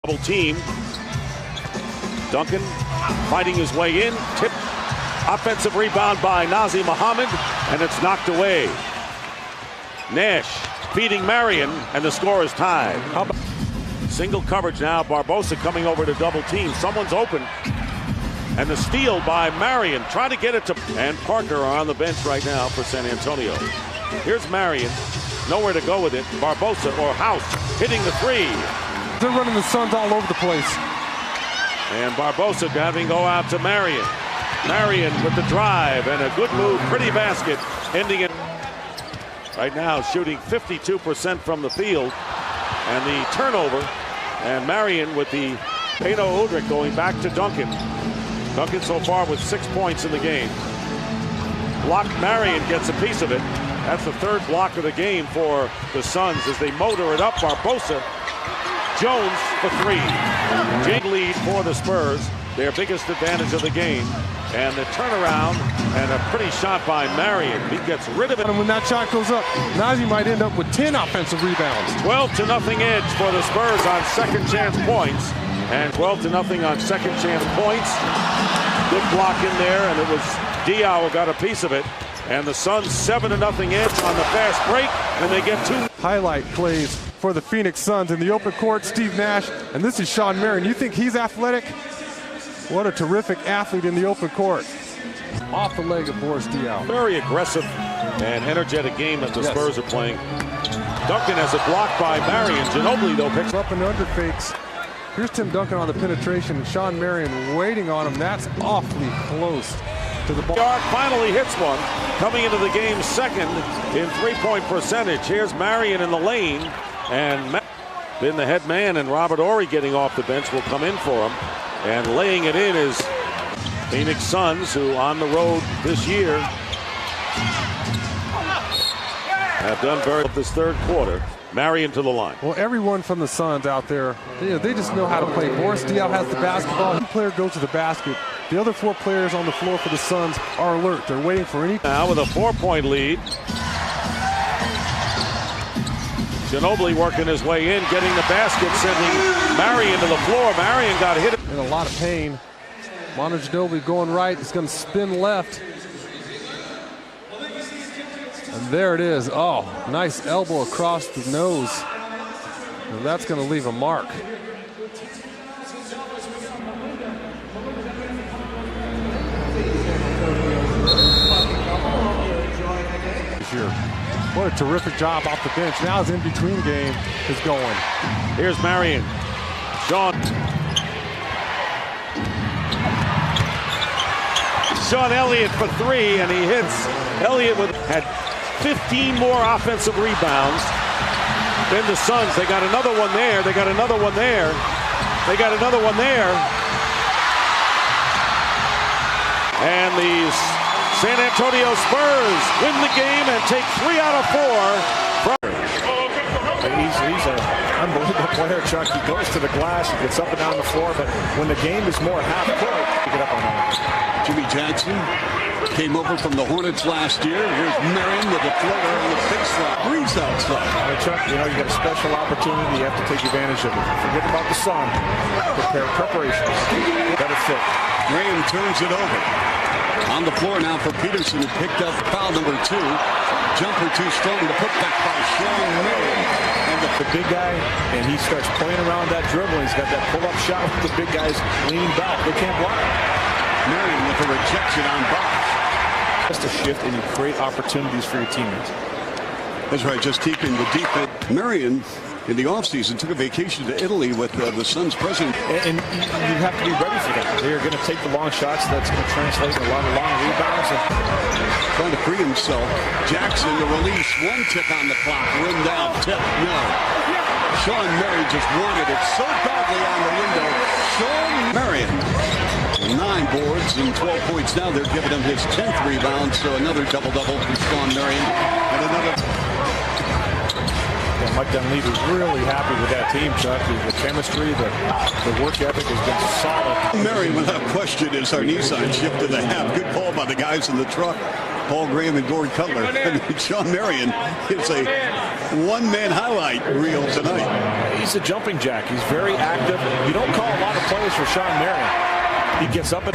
Double team. Duncan fighting his way in. Tip. Offensive rebound by Nazir Muhammad, and it's knocked away. Nash feeding Marion, and the score is tied. Single coverage now. Barbosa coming over to double team. Someone's open. And the steal by Marion. Trying to get it to... And Parker are on the bench right now for San Antonio. Here's Marion. Nowhere to go with it. Barbosa or House hitting the three. They're running the Suns all over the place. And Barbosa having go out to Marion. Marion with the drive and a good move. Pretty basket. Ending it. Right now shooting 52% from the field. And the turnover. And Marion with the Peno Udrih going back to Duncan. Duncan so far with 6 points in the game. Blocked. Marion gets a piece of it. That's the third block of the game for the Suns as they motor it up. Barbosa. Jones for three. Big lead for the Spurs. Their biggest advantage of the game. And the turnaround and a pretty shot by Marion. He gets rid of it. And when that shot goes up, Nazi might end up with 10 offensive rebounds. 12-0 edge for the Spurs on second chance points. And 12-0 on second chance points. Good block in there, and it was Diaw who got a piece of it. And the Suns 7-0 edge on the fast break, and they get two. Highlight plays for the Phoenix Suns in the open court. Steve Nash, and this is Shawn Marion. You think he's athletic? What a terrific athlete in the open court. Off the leg of Boris Diaw. Very aggressive and energetic game that the Spurs are playing. Duncan has it blocked by Marion. Ginobili, though, picks up and under fakes. Here's Tim Duncan on the penetration. Shawn Marion waiting on him. That's awfully close to the ball. Yard finally hits one. Coming into the game second in three-point percentage. Here's Marion in the lane. And been the head man, and Robert Horry getting off the bench will come in for him. And laying it in is Phoenix Suns, who on the road this year have done very well this third quarter. Marion to the line. Well, everyone from the Suns out there, they just know how to play. Boris Diaw has the basketball. One player goes to the basket. The other four players on the floor for the Suns are alert. They're waiting for any. Now with a 4-point lead. Ginobili working his way in, getting the basket, sending Marion to the floor. Marion got hit. In a lot of pain. Manu Ginobili going right. He's going to spin left. And there it is. Oh, nice elbow across the nose. And that's going to leave a mark. What a terrific job off the bench. Now his in-between game is going. Here's Marion. Sean Elliott for three, and he hits. Elliott had 15 more offensive rebounds than the Suns. They got another one there. They got another one there. They got another one there. And these San Antonio Spurs win the game and take 3 out of 4. He's an unbelievable player, Chuck. He goes to the glass, he gets up and down the floor, but when the game is more half court, you get up on that. Jimmy Jackson came over from the Hornets last year. Here's Marion with a floater on the big slot. Breeze outside. Chuck, you got a special opportunity. You have to take advantage of it. Forget about the sun. Prepare preparations. Better fit. Graham turns it over. On the floor now for Peterson, who picked up foul number 2. Jumper too strong to put back by Shawn Marion. And the big guy, and he starts playing around that dribble. He's got that pull-up shot with the big guys leaning back. They can't block it. Marion with a rejection on Bosch. Just a shift, and you create opportunities for your teammates. That's right, just keeping the defense. Marion, in the offseason, took a vacation to Italy with the Suns president. And you have to be ready for that. They are going to take the long shots. That's going to translate to a lot of long rebounds. And trying to free himself. Jackson, the release. 1 tick on the clock. Rimmed out. Tip. No. Shawn Marion just wanted it so badly on the window. Shawn Marion. 9 boards and 12 points now. They're giving him his 10th rebound. So another double-double for Shawn Marion. And another... Mike Dunleavy's really happy with that team, Chuck. The chemistry, the work ethic has been solid. Marion, without question, is our Nissan shift to the half. Good call by the guys in the truck. Paul Graham and Gord Cutler. And Shawn Marion is a one-man highlight reel tonight. He's He's a jumping jack. He's very active. You don't call a lot of plays for Shawn Marion. He gets up and...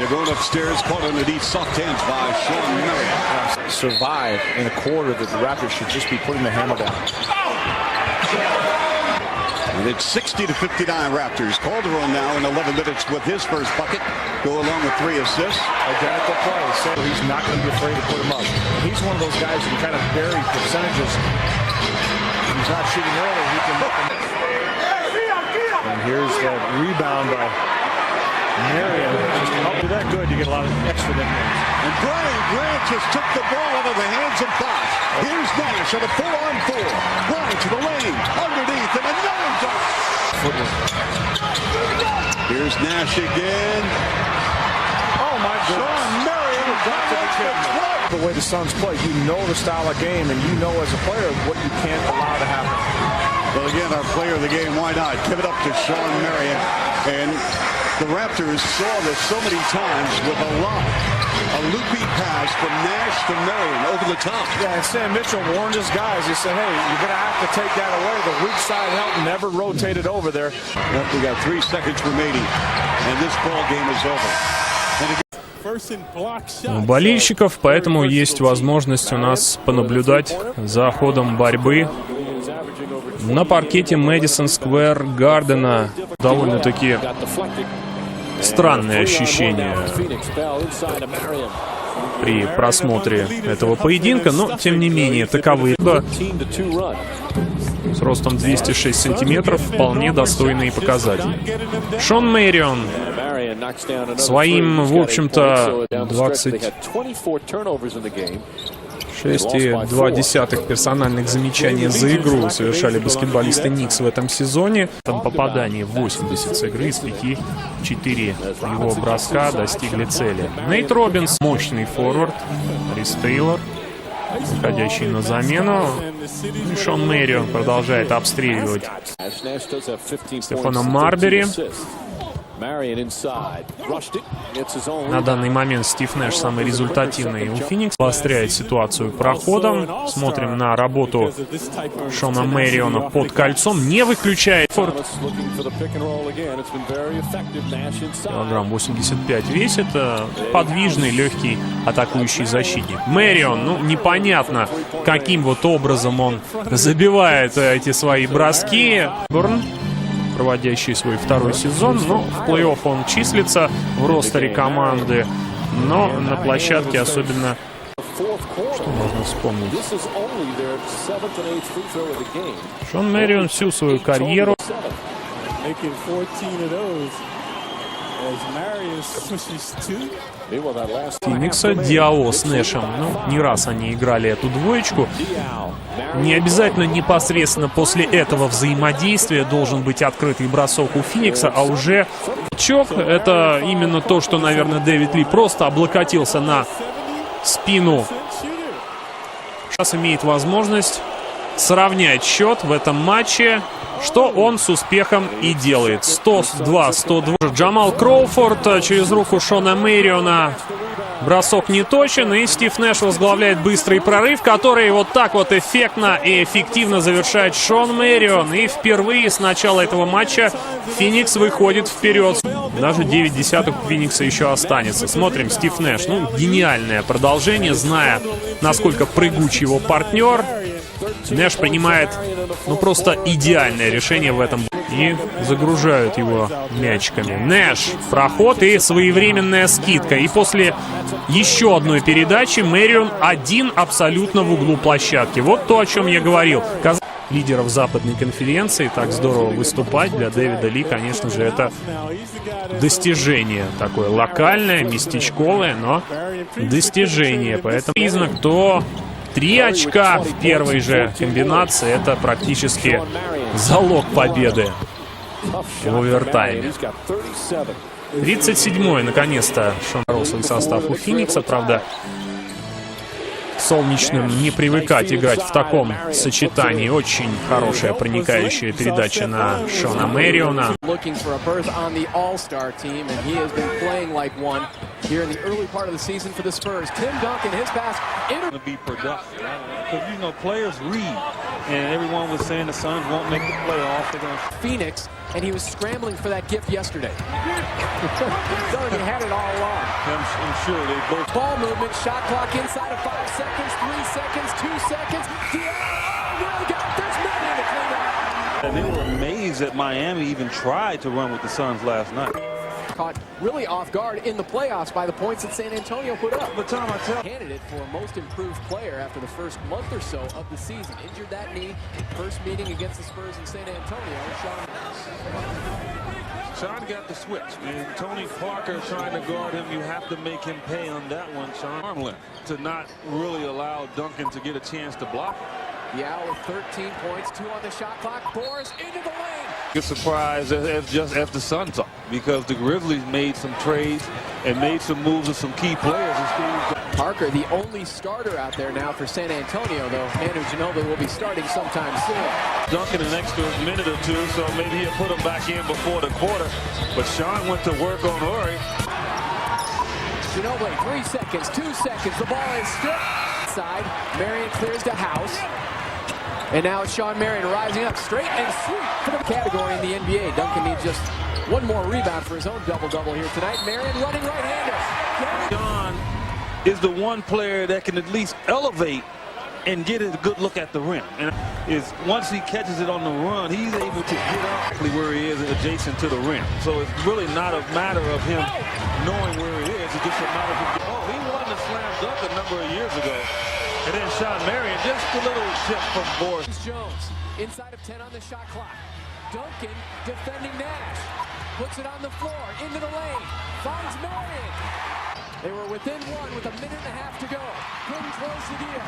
They're going upstairs, caught underneath, soft hands by Shawn Marion. Survive in a quarter that the Raptors should just be putting the hammer down. And it's 60-59 Raptors. Calderon now in 11 minutes with his first bucket. Go along with 3 assists. Identical play, so he's not going to be afraid to put him up. He's one of those guys who can kind of vary percentages. When he's not shooting early, he can look. And here's the rebound by Marion. Just help you that good, you get a lot of extra nicknames. And Brian Grant just took the ball out of the hands of Bosch. Here's Nash at a 4-on-4. Bryant to the lane, underneath, and another dunk. Here's Nash again. Oh my goodness. Shawn Marion got to the The way the Suns play, you know the style of game, and you know as a player what you can't allow to happen. Well, again, our player of the game, why not? Give it up to Shawn Marion. And the Raptors saw this so many times with a lot. A loopy pass from Nash to Marion over the top. Yeah, and Sam Mitchell warned his guys. He said, hey, you're going to have to take that away. The weak side help never rotated over there. Well, we got 3 seconds remaining, and this ball game is over. У болельщиков, поэтому есть возможность у нас понаблюдать за ходом борьбы на паркете Мэдисон Сквер Гардена. Довольно-таки странное ощущение при просмотре этого поединка, но тем не менее таковы. С ростом 206 сантиметров вполне достойные показатели. Шон Мэрион своим, в общем-то, 26,2 персональных замечаний за игру совершали баскетболисты Никс в этом сезоне. Там попадание 80 с игры, из 5 4 его броска достигли цели. Нейт Робинс, мощный форвард, Рис Тейлор, выходящий на замену. И Шон Мэрион продолжает обстреливать Стефана Марбери. На данный момент Стив Нэш самый результативный у Феникса. Обостряет ситуацию проходом. Смотрим на работу Шона Мэриона под кольцом. Не выключает. Килограмм 85 весит. Подвижный, легкий атакующий защитник. Мэрион, ну непонятно, каким вот образом он забивает эти свои броски. Проводящий свой 2-й сезон, но в плей-офф он числится в ростере команды, но на площадке особенно, что можно вспомнить. Шон Мэрион всю свою карьеру Феникса, Диао с Нэшем. Ну, не раз они играли эту двоечку. Не обязательно непосредственно после этого взаимодействия должен быть открытый бросок у Феникса, а уже чок. Это именно то, что, наверное, Дэвид Ли просто облокотился на спину. Сейчас имеет возможность сравнять счет в этом матче, что он с успехом и делает. 102-102. Джамал Кроуфорд через руку Шона Мэриона. Бросок не точен, и Стив Нэш возглавляет быстрый прорыв, который вот так вот эффектно и эффективно завершает Шон Мэрион. И впервые с начала этого матча Феникс выходит вперед. Даже 9 десятых у Феникса еще останется. Смотрим, Стив Нэш. Ну, гениальное продолжение, зная, насколько прыгуч его партнер. Нэш принимает, ну, просто идеальное решение в этом. И загружают его мячиками. Нэш, проход и своевременная скидка. И после еще одной передачи Мэрион один абсолютно в углу площадки. Вот то, о чем я говорил. Лидеров западной конференции так здорово выступать для Дэвида Ли, конечно же, это достижение. Такое локальное, местечковое, но достижение. Поэтому признак, то 3 очка в первой же комбинации — это практически залог победы в овертайме. 37-й, наконец-то, шанросовый состав у Феникса. Правда, солнечным не привыкать играть в таком сочетании. Очень хорошая проникающая передача на Шона Мэриона. here in the early part of the season for the Spurs. Tim Duncan, his pass. To be productive, because you know players read, and everyone was saying the Suns won't make the playoffs. They're going to Phoenix, and he was scrambling for that gift yesterday. So he had it all along. I'm sure they both. Ball movement, shot clock inside of 5 seconds, 3 seconds, 2 seconds. Really got it. There's nothing to clean up. And they were amazed that Miami even tried to run with the Suns last night. Caught really off guard in the playoffs by the points that San Antonio put up. But Tom, I tell Candidate for most improved player after the first month or so of the season. Injured that knee. First meeting against the Spurs in San Antonio. Shawn got the switch, and Tony Parker trying to guard him. You have to make him pay on that one, Shawn. Armlet to not really allow Duncan to get a chance to block. Yeah, with 13 points, 2 on the shot clock. Boris into the lane. Get surprised as the Suns are, because the Grizzlies made some trades and made some moves of some key players. Parker, the only starter out there now for San Antonio, though. Manu Ginobili will be starting sometime soon. Duncan an extra minute or two, so maybe he'll put him back in before the quarter. But Shawn went to work on Ori. Ginobili, 3 seconds, 2 seconds. The ball is stripped. Side, Marion clears to House. And now it's Shawn Marion rising up straight and sweet for the category in the NBA. Duncan needs just one more rebound for his own double-double here tonight. Marion running right-hander. Shawn is the one player that can at least elevate and get a good look at the rim. And is once he catches it on the run, he's able to get up where he is adjacent to the rim. So it's really not a matter of him knowing where he is. It's just a matter of he won the slam dunk a number of years ago. And then Shawn Marion, just a little tip from Boris. Jones, inside of 10 on the shot clock. Duncan defending Nash. Puts it on the floor, into the lane. Finds Marion. They were within 1 with 1.5 minutes to go. Couldn't close the deal.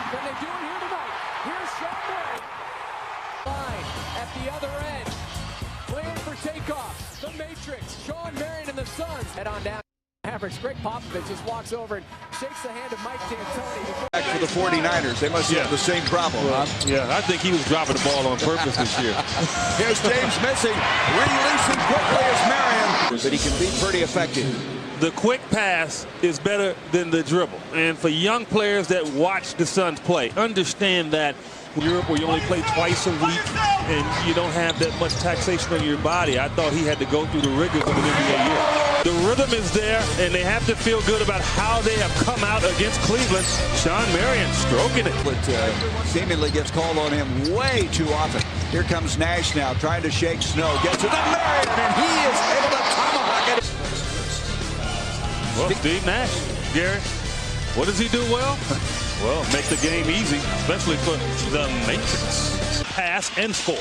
Can they do it here tonight? Here's Shawn Marion. Line at the other end. Plan for takeoff. The Matrix. Shawn Marion and the Suns head on down. Mavericks. Greg Popovich just walks over and shakes the hand of Mike D'Antoni. Back for the 49ers. They must have the same problem, huh? Yeah, I think he was dropping the ball on purpose this year. Here's James missing. Releasing quickly as Marion. But he can be pretty effective. The quick pass is better than the dribble. And for young players that watch the Suns play, understand that in Europe, where you only play twice a week and you don't have that much taxation on your body, I thought he had to go through the rigors of an NBA year. The rhythm is there, and they have to feel good about how they have come out against Cleveland. Shawn Marion stroking it. But seemingly gets called on him way too often. Here comes Nash now, trying to shake Snow. Gets it to Marion, and he is able to tomahawk it. Well, Steve Nash, Gary, what does he do well? Well, make the game easy, especially for the Matrix. Pass and score.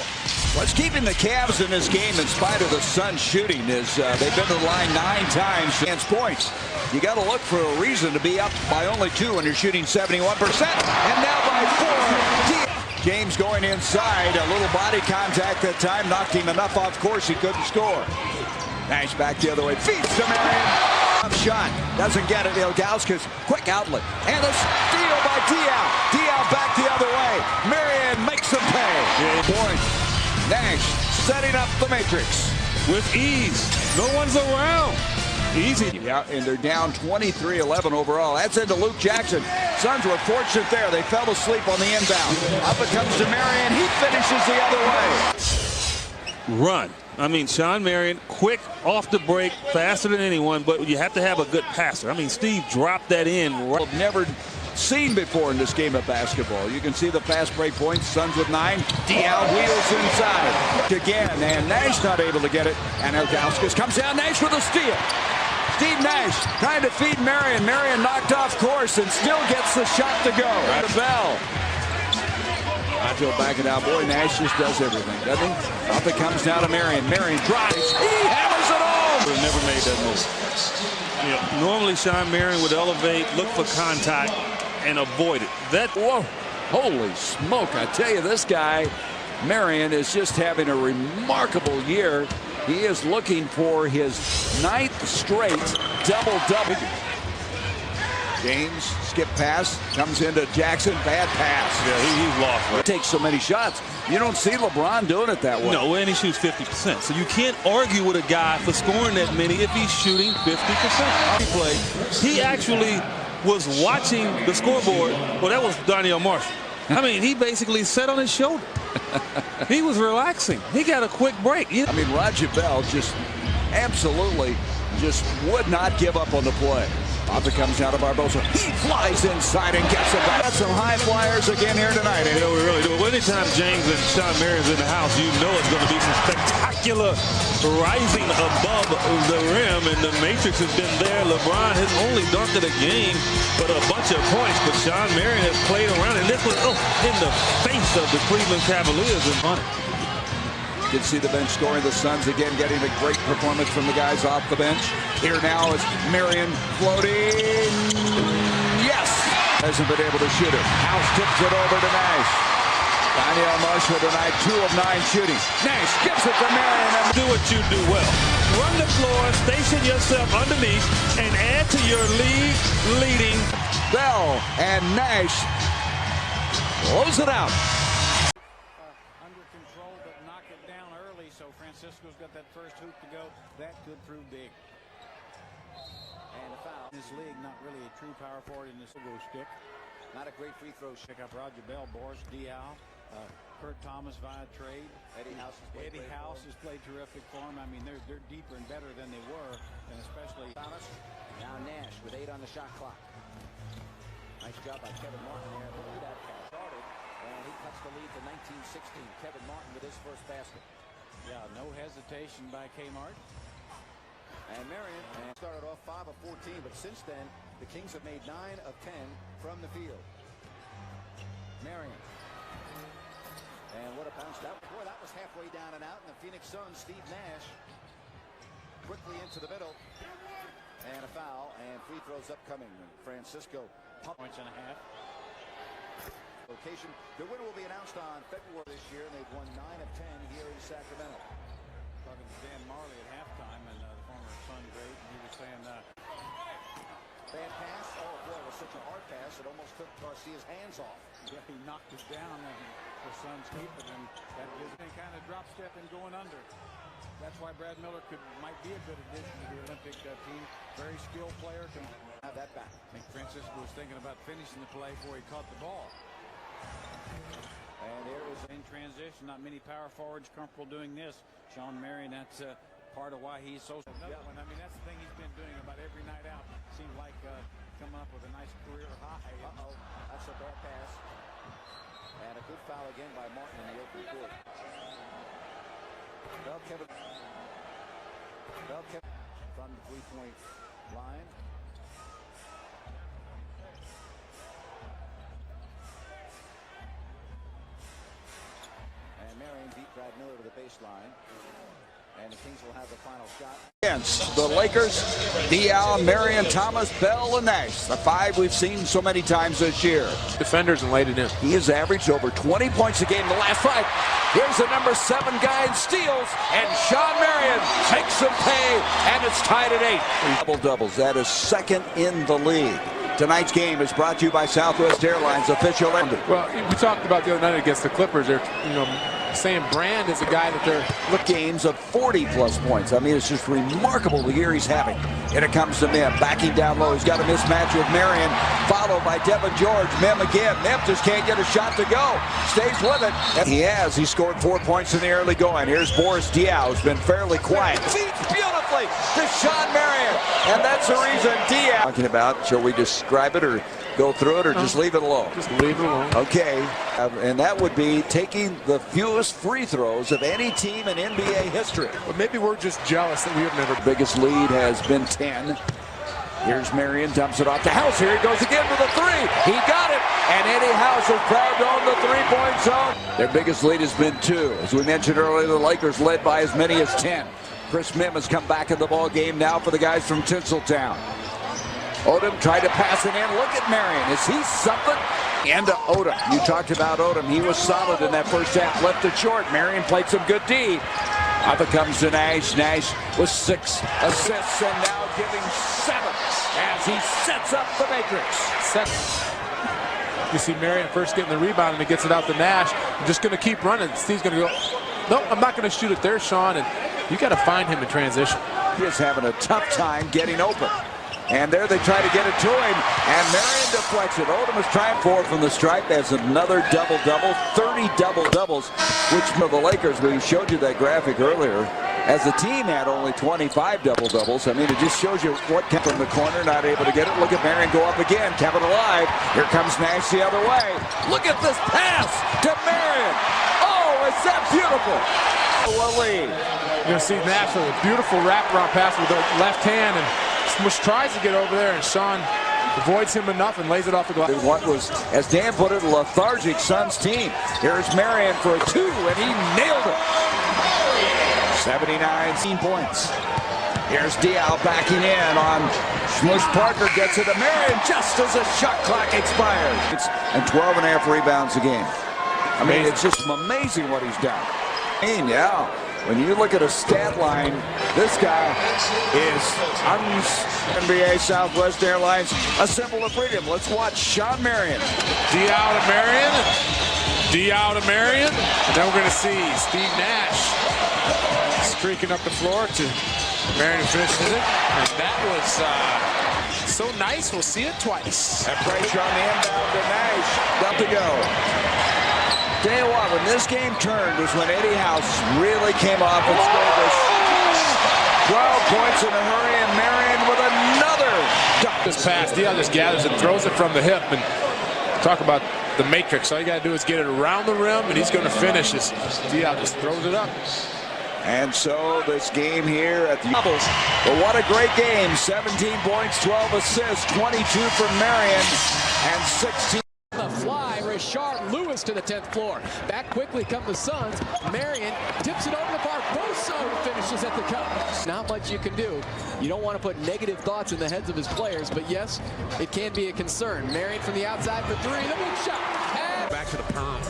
What's keeping the Cavs in this game in spite of the Suns shooting is they've been to the line 9 times against points. You got to look for a reason to be up by only 2 when you're shooting 71%. And now by 4. James going inside. A little body contact that time knocked him enough off course he couldn't score. Nash back the other way. Feeds to Marion. Shot. Doesn't get it. Ilgauskas quick outlet. And a steal by Diaw. Diaw back the other way. Marion makes them pay. Point. Nash setting up the Matrix. With ease. No one's around. Easy. Yeah, and they're down 23-11 overall. That's into Luke Jackson. Suns were fortunate there. They fell asleep on the inbound. Up it comes to Marion. He finishes the other way. Run. I mean, Shawn Marion, quick off the break, faster than anyone, but you have to have a good passer. I mean, Steve dropped that in. I've never seen before in this game of basketball. You can see the fast break points. Suns with 9. Diaw wheels inside. Again, and Nash not able to get it. And Ilgauskas comes down. Nash with a steal. Steve Nash trying to feed Marion. Marion knocked off course and still gets the shot to go. Right. The bell. Nacho backing out. Boy, Nash just does everything, doesn't he? Up it comes down to Marion. Marion drives. He hammers it home. Never made that move. Yeah, normally Shawn Marion would elevate, look for contact, and avoid it. Whoa. Holy smoke. I tell you, this guy, Marion, is just having a remarkable year. He is looking for his 9th straight double-double. James skip pass comes into Jackson. Bad pass. Yeah, he's lost. He takes so many shots. You don't see LeBron doing it that way. No, and he shoots 50%. So you can't argue with a guy for scoring that many if he's shooting 50%. He actually was watching the scoreboard. Well, that was Darnell Marshall. I mean, he basically sat on his shoulder. He was relaxing. He got a quick break. I mean, Roger Bell just absolutely just would not give up on the play. Off it comes out of Barbosa. He flies inside and gets it back. Got some high flyers again here tonight. You know, we really do. Well, anytime James and Shawn Marion's in the house, you know it's going to be some spectacular rising above the rim, and the matrix has been there. LeBron has only dunked a game, but a bunch of points. But Shawn Marion has played around, and this was in the face of the Cleveland Cavaliers and on it. You can see the bench scoring. The Suns again getting a great performance from the guys off the bench. Here now is Marion floating. Yes! Hasn't been able to shoot it. House tips it over to Nash. Daniel Marshall tonight, 2 of 9 shooting. Nash gives it to Marion. And do what you do well. Run the floor, station yourself underneath, and add to your leading. Bell and Nash close it out. So Francisco's got that first hoop to go. That could prove big. And a foul. In this league, not really a true power forward in this go stick. Not a great free throw. Pick up Roger Bell, Boris Diaw, Kurt Thomas via trade. Eddie House has played terrific for him. I mean, they're deeper and better than they were, and especially Thomas. Now Nash with 8 on the shot clock. Nice job by Kevin Martin there. Look at that pass started, and he cuts the lead to 19-16. Kevin Martin with his first basket. Yeah, no hesitation by Kmart. And Marion started off 5 of 14, but since then, the Kings have made 9 of 10 from the field. Marion. And what a bounce that was. Boy, that was halfway down and out. And the Phoenix Suns, Steve Nash, quickly into the middle. And a foul, and free throws upcoming. Francisco, points and a half. Location. The winner will be announced on February this year, and they've won 9 of 10 here in Sacramento. Talking to Dan Marley at halftime, and the former Sun great, and he was saying bad pass. Oh boy, it was such a hard pass it almost took Garcia's hands off. Yeah, he knocked it down, and the Suns keep it, and that gives him kind of drop step and going under. That's why Brad Miller might be a good addition to the Olympic team. Very skilled player, can have that back. I think Francisco was thinking about finishing the play before he caught the ball. And there is in transition. Not many power forwards comfortable doing this. Shawn Marion, that's part of why he's so. Another one. I mean, that's the thing he's been doing about every night out. Seems like coming up with a nice career high. That's a bad pass. And a good foul again by Martin in the open court. Kevin from the 3-point line. And Marion beat Brad Miller to the baseline. And the Kings will have the final shot. Against the Lakers, Diaw, Marion, Thomas, Bell, and Nash. The 5 we've seen so many times this year. Defenders and laid it in. He has averaged over 20 points a game the last 5. Here's the number 7 guy in steals, and Shawn Marion takes some pay, and it's tied at 8. Double-doubles. That is second in the league. Tonight's game is brought to you by Southwest Airlines, official lender. Well, we talked about the other night against the Clippers. They're, saying Brand is a guy that they're games of 40-plus points. I mean, it's just remarkable the year he's having. And it comes to Mim, backing down low. He's got a mismatch with Marion, followed by Devin George. Mim again. Mim just can't get a shot to go. Stays with it. And he has. He scored 4 points in the early going. Here's Boris Diaw, who's been fairly quiet. Feeds beautifully to Shawn Marion. And that's the reason Diaw. Talking about, shall we describe it or go through it or just leave it alone? Just leave it alone. Okay. And that would be taking the fewest free throws of any team in NBA history. But maybe we're just jealous that we have never. Biggest lead has been 10. Here's Marion, dumps it off to House. Here he goes again with a 3. He got it. And Eddie House has grabbed on the 3-point zone. Their biggest lead has been 2. As we mentioned earlier, the Lakers led by as many as 10. Chris Mim has come back in the ball game now for the guys from Tinseltown. Odom tried to pass it in. Look at Marion. Is he something? And to Odom. You talked about Odom. He was solid in that first half. Left it short. Marion played some good D. Up it comes to Nash. Nash with 6 assists and now giving 7 as he sets up the matrix. second. You see Marion first getting the rebound, and he gets it out to Nash. I'm just going to keep running. Steve's going to go, no, I'm not going to shoot it there, Shawn. And you got to find him in transition. He is having a tough time getting open. And there they try to get it to him, and Marion deflects it. Odom is trying for it from the stripe. That's another double-double, 30 double-doubles, which for the Lakers, we showed you that graphic earlier, as the team had only 25 double-doubles. I mean, it just shows you what came from the corner, not able to get it. Look at Marion go up again, kept it alive. Here comes Nash the other way. Look at this pass to Marion. Oh, is that beautiful? Lead. You're going to see Nash with a beautiful wraparound pass with the left hand, and Smush tries to get over there, and Shawn avoids him enough and lays it off the glass. What was, as Dan put it, a lethargic Suns team. Here's Marion for a 2, and he nailed it. 79 points. Here's Diaw backing in on Smush. Parker gets it to Marion just as the shot clock expires. And 12.5 rebounds a game. I mean, it's just amazing what he's done. And yeah, when you look at a stat line, this guy is NBA Southwest Airlines, a symbol of freedom. Let's watch Shawn Marion. Diaw to Marion. Diaw to Marion. And then we're going to see Steve Nash streaking up the floor to Marion finishes it. And that was so nice. We'll see it twice. That pressure on the inbound to Nash. Up to go. Tell you what, when this game turned was when Eddie House really came off and scored this 12 points in a hurry, and Marion with another dunk. This pass, Diaw just gathers and throws it from the hip. And talk about the matrix. All you got to do is get it around the rim, and he's going to finish as Diaw just throws it up. And so this game here at the doubles. But what a great game. 17 points, 12 assists, 22 for Marion, and 16. The fly, Rashard Lewis to the 10th floor. Back quickly come the Suns. Marion tips it over to Barbosa, who finishes at the cup. Not much you can do. You don't want to put negative thoughts in the heads of his players, but yes, it can be a concern. Marion from the outside for 3, the big shot. And back to the perm.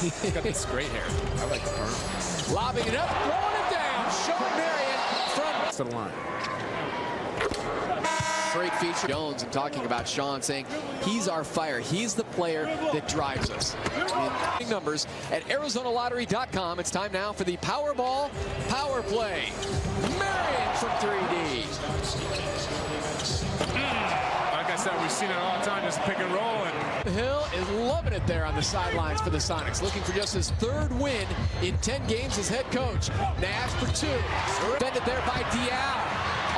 He's got this great hair. I like the perm. Lobbing it up, throwing it down. Shawn Marion from to the line. Great feature. Jones and talking about Shawn, saying he's our fire. He's the player that drives us. In numbers at ArizonaLottery.com. It's time now for the Powerball Power Play. Marion from 3D. Like I said, we've seen it all the time, just pick and roll. And Hill is loving it there on the sidelines for the Sonics, looking for just his 3rd win in 10 games as head coach. Nash for 2. Defended there by Diaw.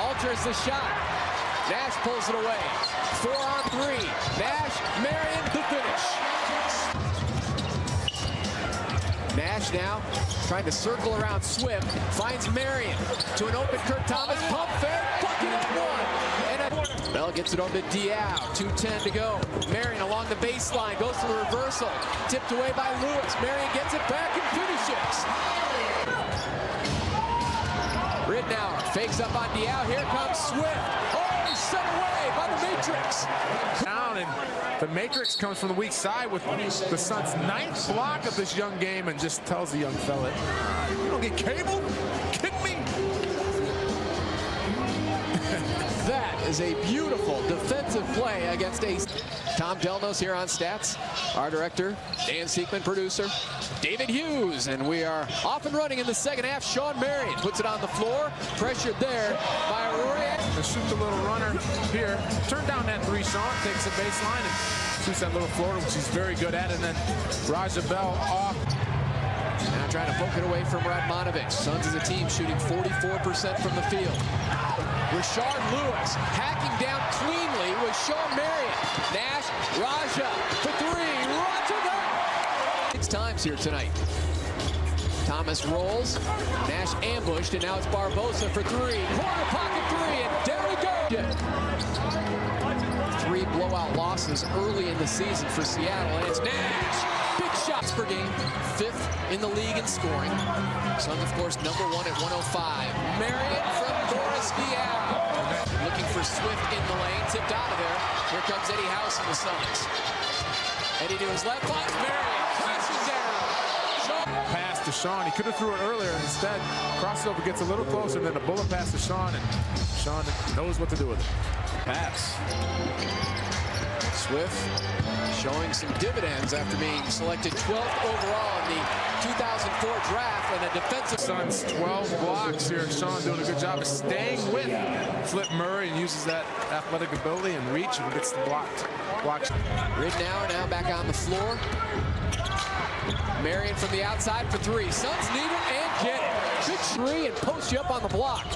Alters the shot. Nash pulls it away. 4 on 3. Nash, Marion, the finish. Nash now trying to circle around Swift. Finds Marion to an open Kurt Thomas. Pump fake. Bucket at 1. And Bell gets it over to Diaw. 2:10 to go. Marion along the baseline. Goes to the reversal. Tipped away by Lewis. Marion gets it back and finishes. Ridnour fakes up on Diaw. Here comes Swift. Set away by the Matrix. Down, and the Matrix comes from the weak side with the Suns' 9th block of this young game, and just tells the young fella, you don't get cable? Kick me. That is a beautiful defensive play against a Tom Delnos here on stats. Our director, Dan Seekman, producer, David Hughes, and we are off and running in the second half. Shawn Marion puts it on the floor, pressured there by Ray. Shoot the little runner here. Turn down that 3, Shawn. Takes the baseline and shoots that little floater, which he's very good at. And then Raja Bell off. Now trying to poke it away from Radmanovic. Suns as a team shooting 44% from the field. Rashard Lewis hacking down cleanly with Shawn Marion. Nash, Raja for 3. Raja there. 6 times here tonight. Thomas rolls. Nash ambushed, and now it's Barbosa for 3. Corner pocket 3, and there we go. 3 blowout losses early in the season for Seattle, and it's Nash. Big shots per game. 5th in the league in scoring. Suns, of course, number 1 at 105. Marion from Boris Diaw. Looking for Swift in the lane. Tipped out of there. Here comes Eddie House and the Suns. Eddie to his left. Finds Marion. Crashing down. Pass to Shawn. He could have threw it earlier. Instead, crossover gets a little closer, and then a bullet pass to Shawn, and Shawn knows what to do with it. Pass. Swift showing some dividends after being selected 12th overall in the 2004 draft and a defensive. Suns 12 blocks here. Shawn doing a good job of staying with Flip Murray and uses that athletic ability and reach and gets the block. Ridnour now back on the floor. Marion from the outside for three. Suns need it and get it. Good three and post you up on the block.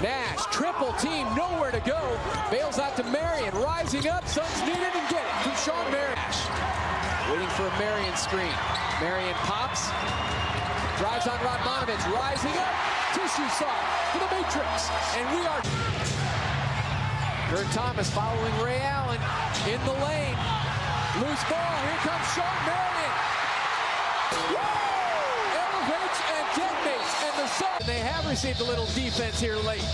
Nash, triple team, nowhere to go. Bails out to Marion, rising up. Suns need it and get it from Shawn Marion. Waiting for a Marion screen. Marion pops, drives on Radmanovich, rising up. Tissue saw for the Matrix, and we are. Kurt Thomas following Ray Allen in the lane. Loose ball, here comes Shawn Marion. Elevates and detonates, and the Suns. They have received a little defense here late.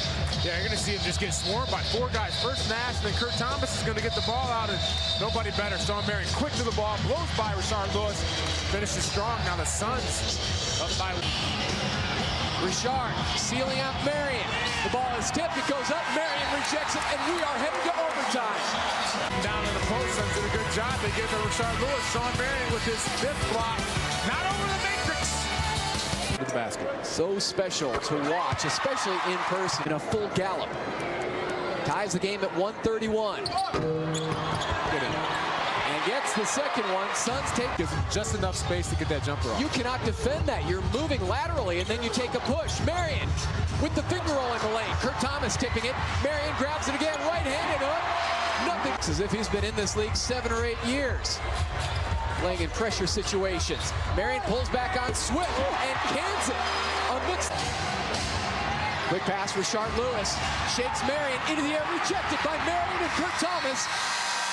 Yeah, you're going to see him just get swarmed by four guys. First Nash, and then Kurt Thomas is going to get the ball out, and nobody better. Shawn Marion quick to the ball, blows by Richard Lewis, finishes strong. Now the Suns up by. Richard sealing out Marion. The ball is tipped, it goes up, Marion rejects it, and we are heading to overtime. Down in the post, Suns did a good job. They give to Richard Lewis. Shawn Marion with his fifth block. Not over the Matrix. To the basket. So special to watch, especially in person, in a full gallop. Ties the game at 131. And gets the second one. Suns take just enough space to get that jumper off. You cannot defend that. You're moving laterally, and then you take a push. Marion with the finger roll in the lane. Kurt Thomas tipping it. Marion grabs it again, right-handed up. Nothing. It's as if he's been in this league 7 or 8 years. Playing in pressure situations. Marion pulls back on Swift and cans it. Quick pass for Richard Lewis. Shakes Marion into the air, rejected by Marion and Kurt Thomas.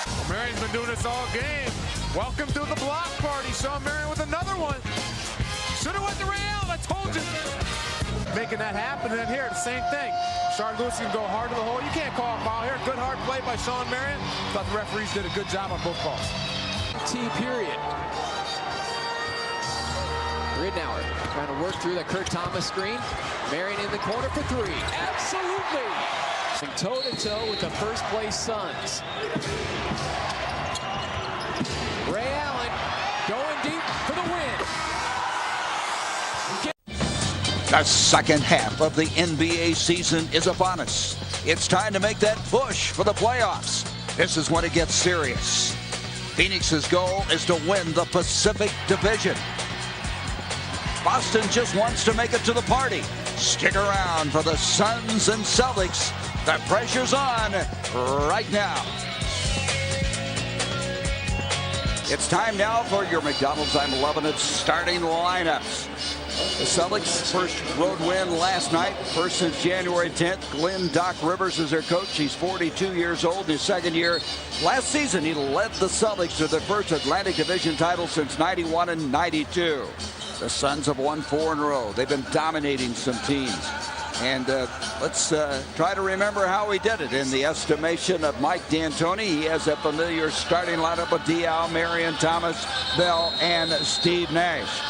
Well, Marion's been doing this all game. Welcome to the block party. Shawn Marion with another one. Should have went to Ray Allen, I told you. Making that happen, and then here, the same thing. Richard Lewis can go hard to the hole. You can't call a foul here. Good hard play by Shawn Marion. Thought the referees did a good job on both calls. T period. Ridnour trying to work through the Kurt Thomas screen. Marion in the corner for three. Absolutely. Toe-to-toe with the first place Suns. Ray Allen going deep for the win. The second half of the NBA season is upon us. It's time to make that push for the playoffs. This is when it gets serious. Phoenix's goal is to win the Pacific Division. Boston just wants to make it to the party. Stick around for the Suns and Celtics. The pressure's on right now. It's time now for your McDonald's I'm Loving It starting lineups. The Celtics' first road win last night, first since January 10th. Glenn Doc Rivers is their coach. He's 42 years old in his second year. Last season, he led the Celtics to their first Atlantic Division title since 91 and 92. The Suns have won 4 in a row. They've been dominating some teams. And let's try to remember how he did it. In the estimation of Mike D'Antoni, he has a familiar starting lineup of Diaw, Marion, Thomas, Bell, and Steve Nash.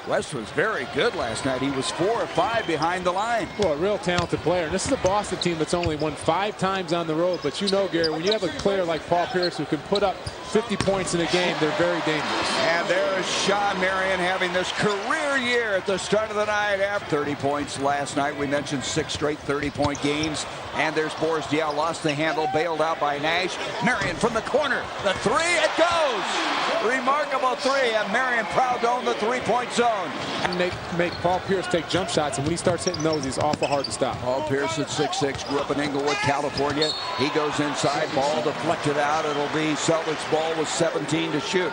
West was very good last night. He was 4 of 5 behind the line. Well, a real talented player. And this is a Boston team that's only won 5 times on the road. But you know, Gary, when you have a player like Paul Pierce who can put up 50 points in a game, they're very dangerous. And there's Shawn Marion having this career year at the start of the night. After 30 points last night. We mentioned 6 straight 30-point games. And there's Boris Diaw, lost the handle, bailed out by Nash. Marion from the corner. The three, it goes. Remarkable three, and Marion proud to own the three-point zone. And make Paul Pierce take jump shots, and when he starts hitting those, he's awful hard to stop. Paul Pierce at 6'6", grew up in Inglewood, California. He goes inside, ball deflected out. It'll be Celtics ball with 17 to shoot.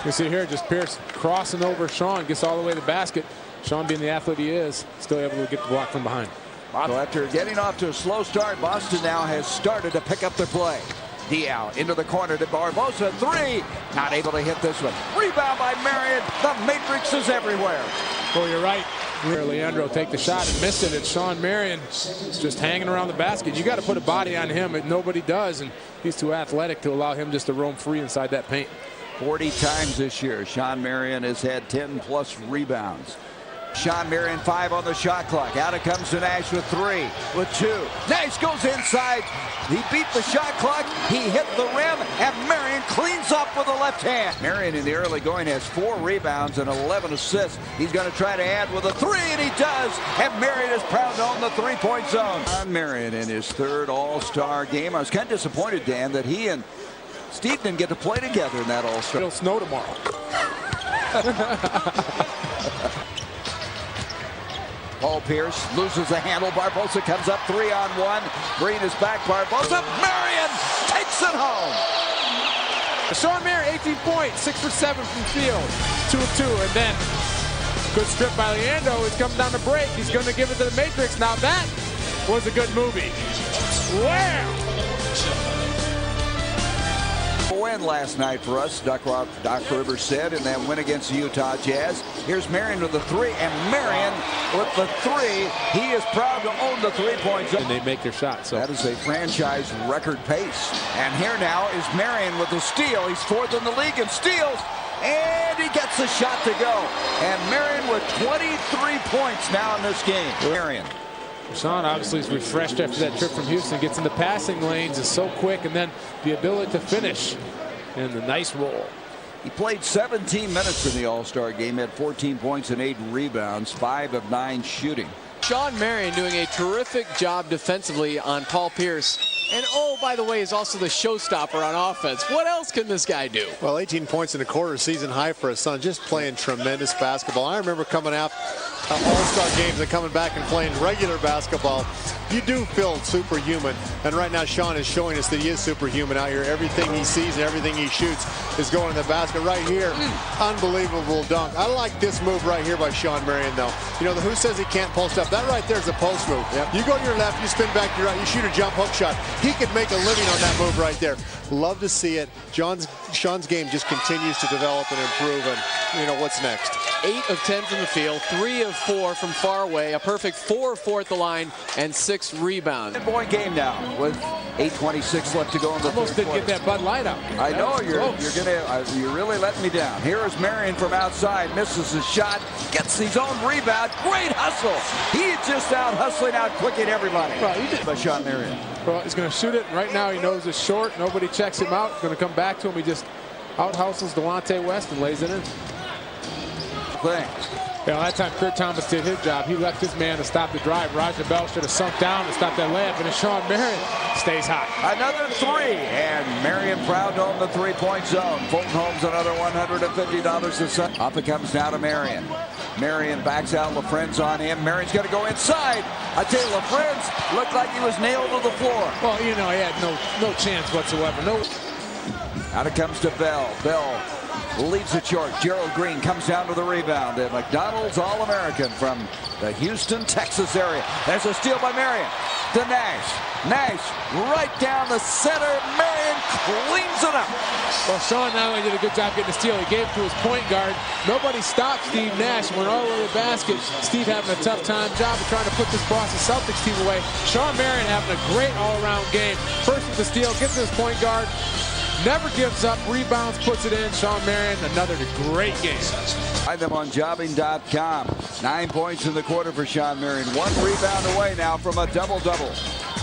You see here, just Pierce crossing over Shawn, gets all the way to the basket. Shawn, being the athlete he is, still able to get the block from behind. So after getting off to a slow start, Boston now has started to pick up their play. Diaw into the corner to Barbosa. Three. Not able to hit this one. Rebound by Marion. The Matrix is everywhere. Oh, you're right. Leandro take the shot and missed it. It's Shawn Marion just hanging around the basket. You got to put a body on him, and nobody does. And he's too athletic to allow him just to roam free inside that paint. 40 times this year, Shawn Marion has had 10-plus rebounds. Shawn Marion 5 on the shot clock. Out it comes to Nash with 3, with 2. Nash goes inside. He beat the shot clock. He hit the rim, and Marion cleans up with the left hand. Marion in the early going has 4 rebounds and 11 assists. He's going to try to add with a 3, and he does. And Marion is proud to own the three-point zone. Shawn Marion in his 3rd All-Star game. I was kind of disappointed, Dan, that he and Steve didn't get to play together in that All-Star. It'll snow tomorrow. Paul Pierce loses the handle. Barbosa comes up 3-on-1. Green is back. Barbosa. Marion takes it home. Shawn Marion, 18 points, 6 for 7 from field, 2 of 2, and then good strip by Leandro. He's coming down the break. He's going to give it to the Matrix. Now that was a good movie. Wow. Win last night for us, Doc Rivers said, in that win against the Utah Jazz. Here's Marion with the 3, and Marion with the 3. He is proud to own the three-point zone. And they make their shots. So that is a franchise record pace. And here now is Marion with the steal. He's 4th in the league in steals, and he gets the shot to go. And Marion with 23 points now in this game. Marion. Shawn obviously is refreshed after that trip from Houston, gets into passing lanes, is so quick, and then the ability to finish and the nice roll. He played 17 minutes in the All-Star game, had 14 points and 8 rebounds, 5 of 9 shooting. Shawn Marion doing a terrific job defensively on Paul Pierce. And oh, by the way, is also the showstopper on offense. What else can this guy do? Well, 18 points in a quarter, season high for his son, just playing tremendous basketball. I remember coming out All-Star games and coming back and playing regular basketball. You do feel superhuman, and right now Shawn is showing us that he is superhuman out here. Everything he sees and everything he shoots is going in the basket. Right here, unbelievable dunk. I like this move right here by Shawn Marion, though. You know, who says he can't post up? That right there is a post move. Yep. You go to your left, you spin back to your right, you shoot a jump hook shot. He could make a living on that move right there. Love to see it. Shawn's game just continues to develop and improve, and you know, what's next? 8 of 10 from the field, 3 of 4 from far away, a perfect 4 of 4 at the line, and 6 rebounds. 10-point game now with 8:26 left to go in the almost didn't get that Bud Light out. I know you're really letting me down. Here is Marion from outside, misses his shot, gets his own rebound. Great hustle. He's just out hustling, out quicking everybody. Well, he did. By Shawn Marion. Well, he's going to shoot it. Right now, he knows it's short. Nobody checks him out. Going to come back to him. He just out hustles Delonte West and lays it in. Yeah, that time Kurt Thomas did his job. He left his man to stop the drive. Roger Bell should have sunk down and stopped that layup, and Shawn Marion stays hot. Another 3, and Marion proud to own the three-point zone. Fulton Holmes another $150 to set. Up it comes now to Marion. Marion backs out. LaFrenz on him. Marion's going to go inside. I tell you, LaFrenz looked like he was nailed to the floor. Well, you know, he had no chance whatsoever. No. Out it comes to Bell. Bell leaves it short. Gerald Green comes down to the rebound. And McDonald's All-American from the Houston, Texas area. There's a steal by Marion to Nash. Nash right down the center. Marion cleans it up. Well, Shawn not only did a good job getting the steal, he gave it to his point guard. Nobody stopped Steve Nash. Went all the way to the basket. Steve having a tough time job of trying to put this Boston Celtics team away. Shawn Marion having a great all-around game. First with the steal, gets to his point guard. Never gives up, rebounds, puts it in. Shawn Marion, another great game. Find them on jobbing.com. 9 points in the quarter for Shawn Marion. 1 rebound away now from a double-double.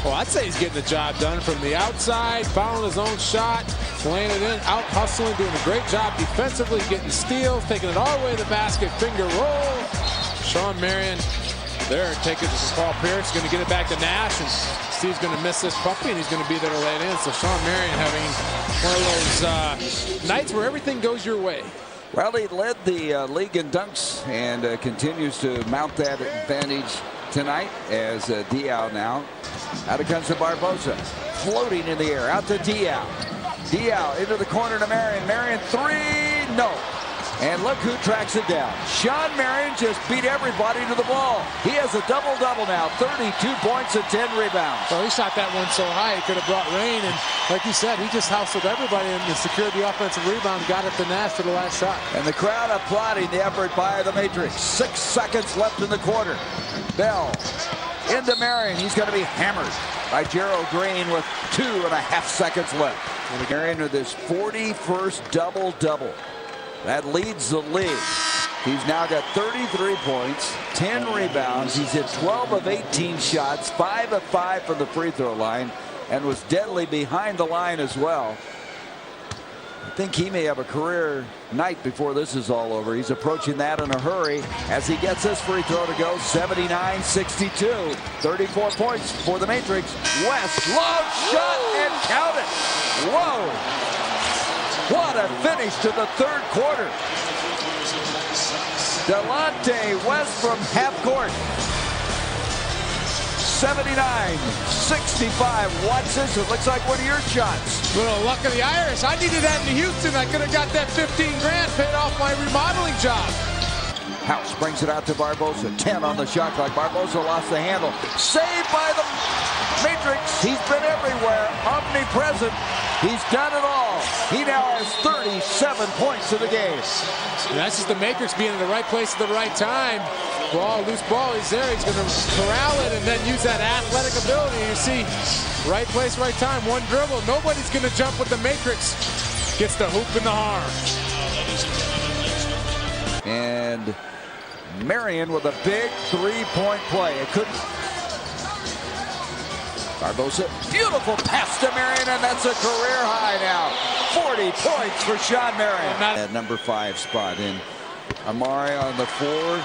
Well, I'd say he's getting the job done from the outside, fouling his own shot, laying it in, out hustling, doing a great job defensively, getting steals, taking it all the way to the basket, finger roll. Shawn Marion there, taking it to Paul Pierce, going to get it back to Nash, and Steve's going to miss this puppy, and he's going to be there to lay it in. So Shawn Marion having one of those nights where everything goes your way. Well, he led the league in dunks and continues to mount that advantage tonight as Diaw now. Out it comes to Barbosa. Floating in the air. Out to Diaw. Diaw into the corner to Marion. Marion 3. No. And look who tracks it down. Shawn Marion just beat everybody to the ball. He has a double-double now. 32 points and 10 rebounds. Well, he shot that one so high it could have brought rain. And like you said, he just hustled everybody and secured the offensive rebound. Got it to Nash for the last shot. And the crowd applauding the effort by the Matrix. 6 seconds left in the quarter. Bell into Marion. He's going to be hammered by Gerald Green with 2.5 seconds left. And Marion with his 41st double-double. That leads the league. He's now got 33 points, 10 rebounds. He's hit 12 of 18 shots, 5 of 5 from the free throw line, and was deadly behind the line as well. I think he may have a career night before this is all over. He's approaching that in a hurry as he gets his free throw to go. 79-62. 34 points for the Matrix. West, long shot, and count it. Whoa. What a finish to the third quarter. Delonte West from half court. 79-65. Watch this. It looks like one of your shots. Little luck of the Irish. I needed that in Houston. I could have got that 15 grand paid off my remodeling job. House brings it out to Barbosa. 10 on the shot clock. Barbosa lost the handle. Saved by the Matrix. He's been everywhere. Omnipresent. He's done it all. He now has 37 points in the game. And that's just the Matrix being in the right place at the right time. Ball, loose ball, he's there. He's going to corral it and then use that athletic ability. You see, right place, right time, one dribble. Nobody's going to jump with the Matrix. Gets the hoop and the harm. And Marion with a big three-point play. It couldn't. Barbosa, beautiful pass to Marion, and that's a career high now. 40 points for Shawn Marion. At number 5 spot in. Amari on the floor.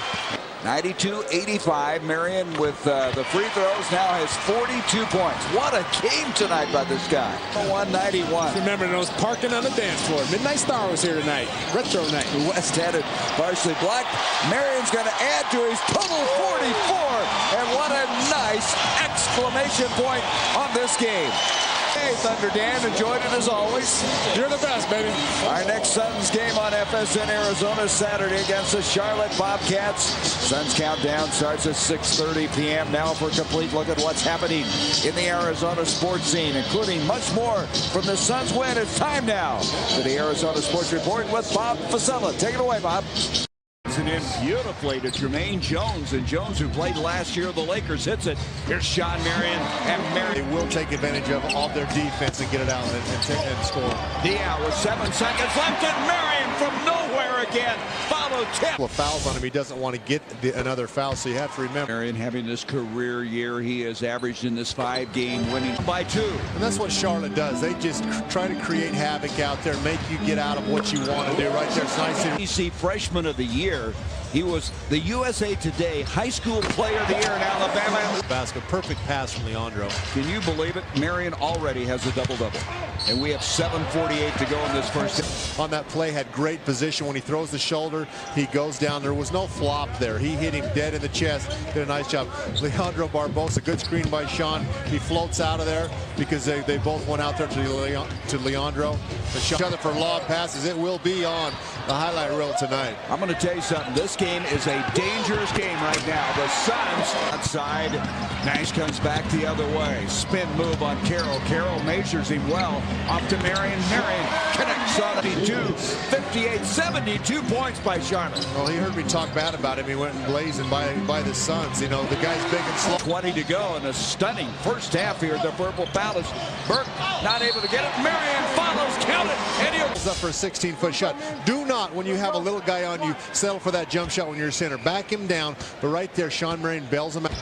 92-85. Marion with the free throws now has 42 points. What a game tonight by this guy. 191. Remember those parking on the dance floor. Midnight Star was here tonight. Retro night. West had it partially blocked. Marion's going to add to his total 44. And what a nice exclamation point on this game. Hey, Thunder Dan, enjoyed it as always. You're the best, baby. Our next Suns game on FSN Arizona Saturday against the Charlotte Bobcats. Suns countdown starts at 6:30 p.m. Now for a complete look at what's happening in the Arizona sports scene, including much more from the Suns win. It's time now for the Arizona Sports Report with Bob Fasella. Take it away, Bob. It in beautifully to Jermaine Jones, and Jones, who played last year of the Lakers, hits it. Here's Shawn Marion, and Marion. They will take advantage of all their defense and get it out and score. Diao with 7 seconds left, and Marion from nowhere again. Follow tip. Fouls on him. He doesn't want to get another foul, so you have to remember. Marion having this career year. He has averaged in this 5-game winning by 2. And that's what Charlotte does. They just try to create havoc out there, make you get out of what you want to do. Right there, it's nice. SEC Freshman of the Year. He was the USA Today High School Player of the Year in Alabama. Basket, perfect pass from Leandro. Can you believe it? Marion already has a double-double. And we have 7:48 to go in this first. On that play, had great position. When he throws the shoulder, he goes down. There was no flop there. He hit him dead in the chest. Did a nice job. Leandro Barbosa, good screen by Shawn. He floats out of there because they both went out there to Leandro. Each other for lob passes. It will be on the highlight reel tonight. I'm going to tell you something. This game is a dangerous game right now. The Suns outside. Nice comes back the other way. Spin move on Carroll. Carroll measures him well. Off to Marion. Marion connects on 58, 72 points by Charlotte. Well, he heard me talk bad about him. He went and blazing by the Suns. You know, the guy's big and slow. 20 to go in a stunning first half here at the Purple Palace. Burke not able to get it. Marion follows. Count it. And he's up for a 16-foot shot. Do not, when you have a little guy on you, settle for that jump shot when you're a center. Back him down. But right there, Shawn Marion bails him out.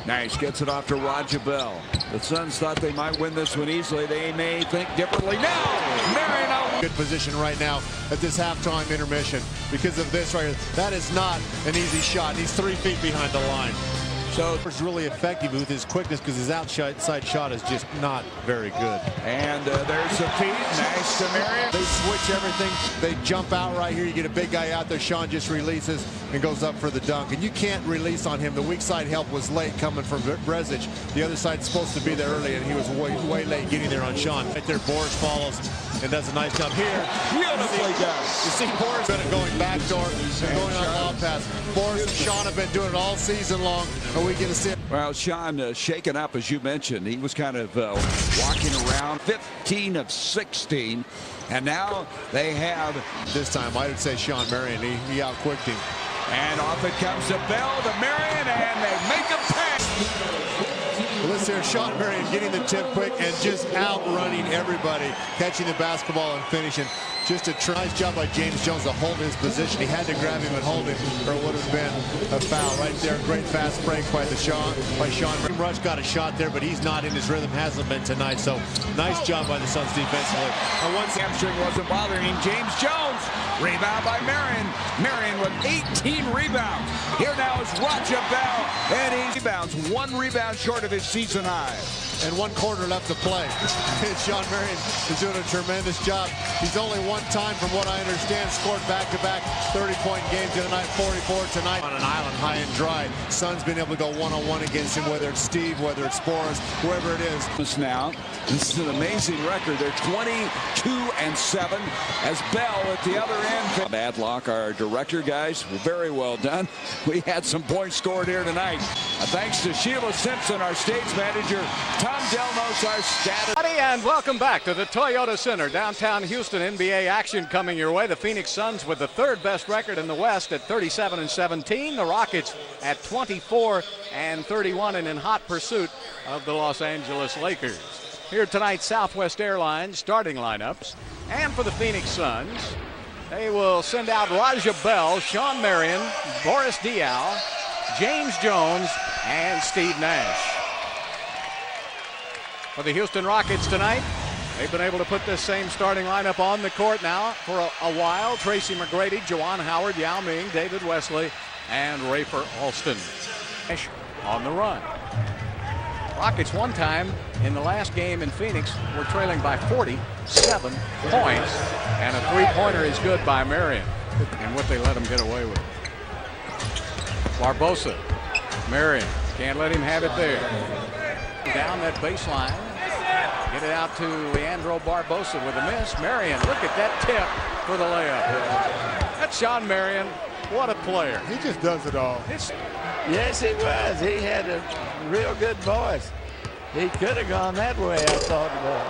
Nice, gets it off to Roger Bell. The Suns thought they might win this one easily. They may think differently now. Marion out. Good position right now at this halftime intermission because of this right here. That is not an easy shot. He's 3 feet behind the line. So it's really effective with his quickness because his outside shot is just not very good. And there's the feed. Nice to Marion. They switch everything. They jump out right here. You get a big guy out there. Shawn just releases and goes up for the dunk. And you can't release on him. The weak side help was late coming from Brezic. The other side's supposed to be there early, and he was way late getting there on Shawn. Right there, Boris follows and does a nice job here. Beautifully done. You see Boris going backdoor and going on lob pass. Boris and Shawn have been doing it all season long. Are we going to see it? Well, Shawn shaken up, as you mentioned. He was kind of walking around. 15 of 16. And now they have. This time, I would say Shawn Marion. He outquicked him. And off it comes to Bell to Marion, and they make a pass. Listen here, Shawn Marion getting the tip quick and just outrunning everybody, catching the basketball and finishing. Just a nice job by James Jones to hold his position. He had to grab him and hold him, or it would have been a foul right there. Great fast break by Shawn Marion. Rush got a shot there, but he's not in his rhythm. Hasn't been tonight. So nice job by the Suns defensively. And once hamstring wasn't bothering him, James Jones. Rebound by Marion. Marion with 18 rebounds. Here now is Raja Bell. And he rebounds. 1 rebound short of his season high. And 1 quarter left to play. Shawn Marion is doing a tremendous job. He's only one time, from what I understand, scored back-to-back 30-point games in a night, 44 tonight on an island high and dry. Suns been able to go one-on-one against him, whether it's Steve, whether it's Boris, whoever it is. Now, this is an amazing record. They're 22-7 as Bell at the other end. Badlock, our director, guys, very well done. We had some points scored here tonight. Thanks to Sheila Simpson, our stage manager. Tom Delmos, our status. And welcome back to the Toyota Center, downtown Houston. NBA action coming your way. The Phoenix Suns with the 3rd best record in the West at 37-17. The Rockets at 24-31 and in hot pursuit of the Los Angeles Lakers. Here tonight, Southwest Airlines starting lineups. And for the Phoenix Suns, they will send out Raja Bell, Shawn Marion, Boris Diaw, James Jones, and Steve Nash. For the Houston Rockets tonight, they've been able to put this same starting lineup on the court now for a while. Tracy McGrady, Juwan Howard, Yao Ming, David Wesley, and Rafer Alston on the run. Rockets one time in the last game in Phoenix were trailing by 47 points, and a 3-pointer is good by Marion, and what they let him get away with. Barbosa, Marion, can't let him have it there. Down that baseline, get it out to Leandro Barbosa with a miss. Marion, look at that tip for the layup. That's Shawn Marion. What a player. He just does it all. Yes, he was. He had a real good voice. He could have gone that way, I thought, but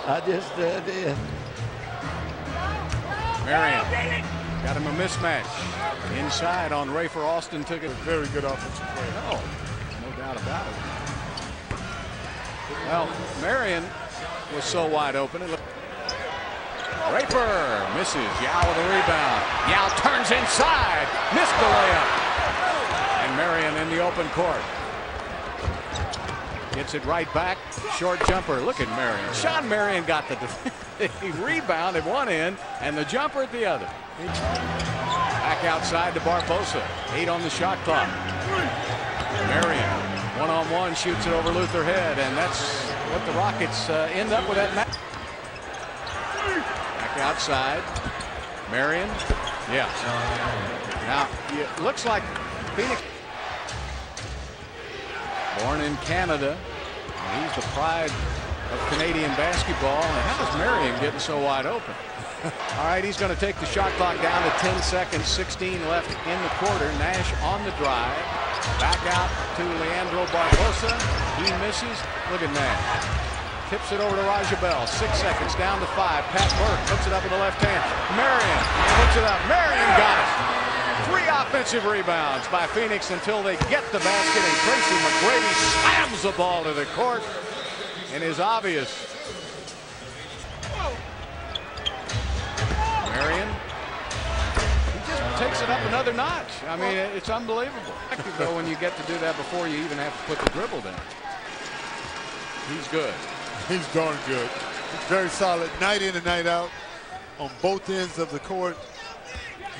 I just did. Marion got him a mismatch. Inside on Rafer Alston, took it. Very good offensive play. No doubt about it. Well, Marion was so wide open. Rafer misses. Yao with a rebound. Yao turns inside. Missed the layup. And Marion in the open court. Gets it right back. Short jumper. Look at Marion. Shawn Marion got the rebound at one end and the jumper at the other. Back outside to Barbosa. 8 on the shot clock. Marion. One-on-one, shoots it over Luther Head, and that's what the Rockets end up with that match. Back outside. Marion. Yeah. Now, it looks like Phoenix. Born in Canada. He's the pride of Canadian basketball. And how is Marion getting so wide open? All right, he's going to take the shot clock down to 10 seconds, 16 left in the quarter. Nash on the drive. Back out to Leandro Barbosa. He misses. Look at Nash. Tips it over to Raja Bell. 6 seconds down to 5. Pat Burke puts it up with the left hand. Marion puts it up. Marion got it. 3 offensive rebounds by Phoenix until they get the basket, and Tracy McGrady slams the ball to the court and is obvious. Marion. Takes it up another notch. I mean, it's unbelievable. Though, when you get to do that before you even have to put the dribble down. He's good. He's darn good. He's very solid night in and night out on both ends of the court.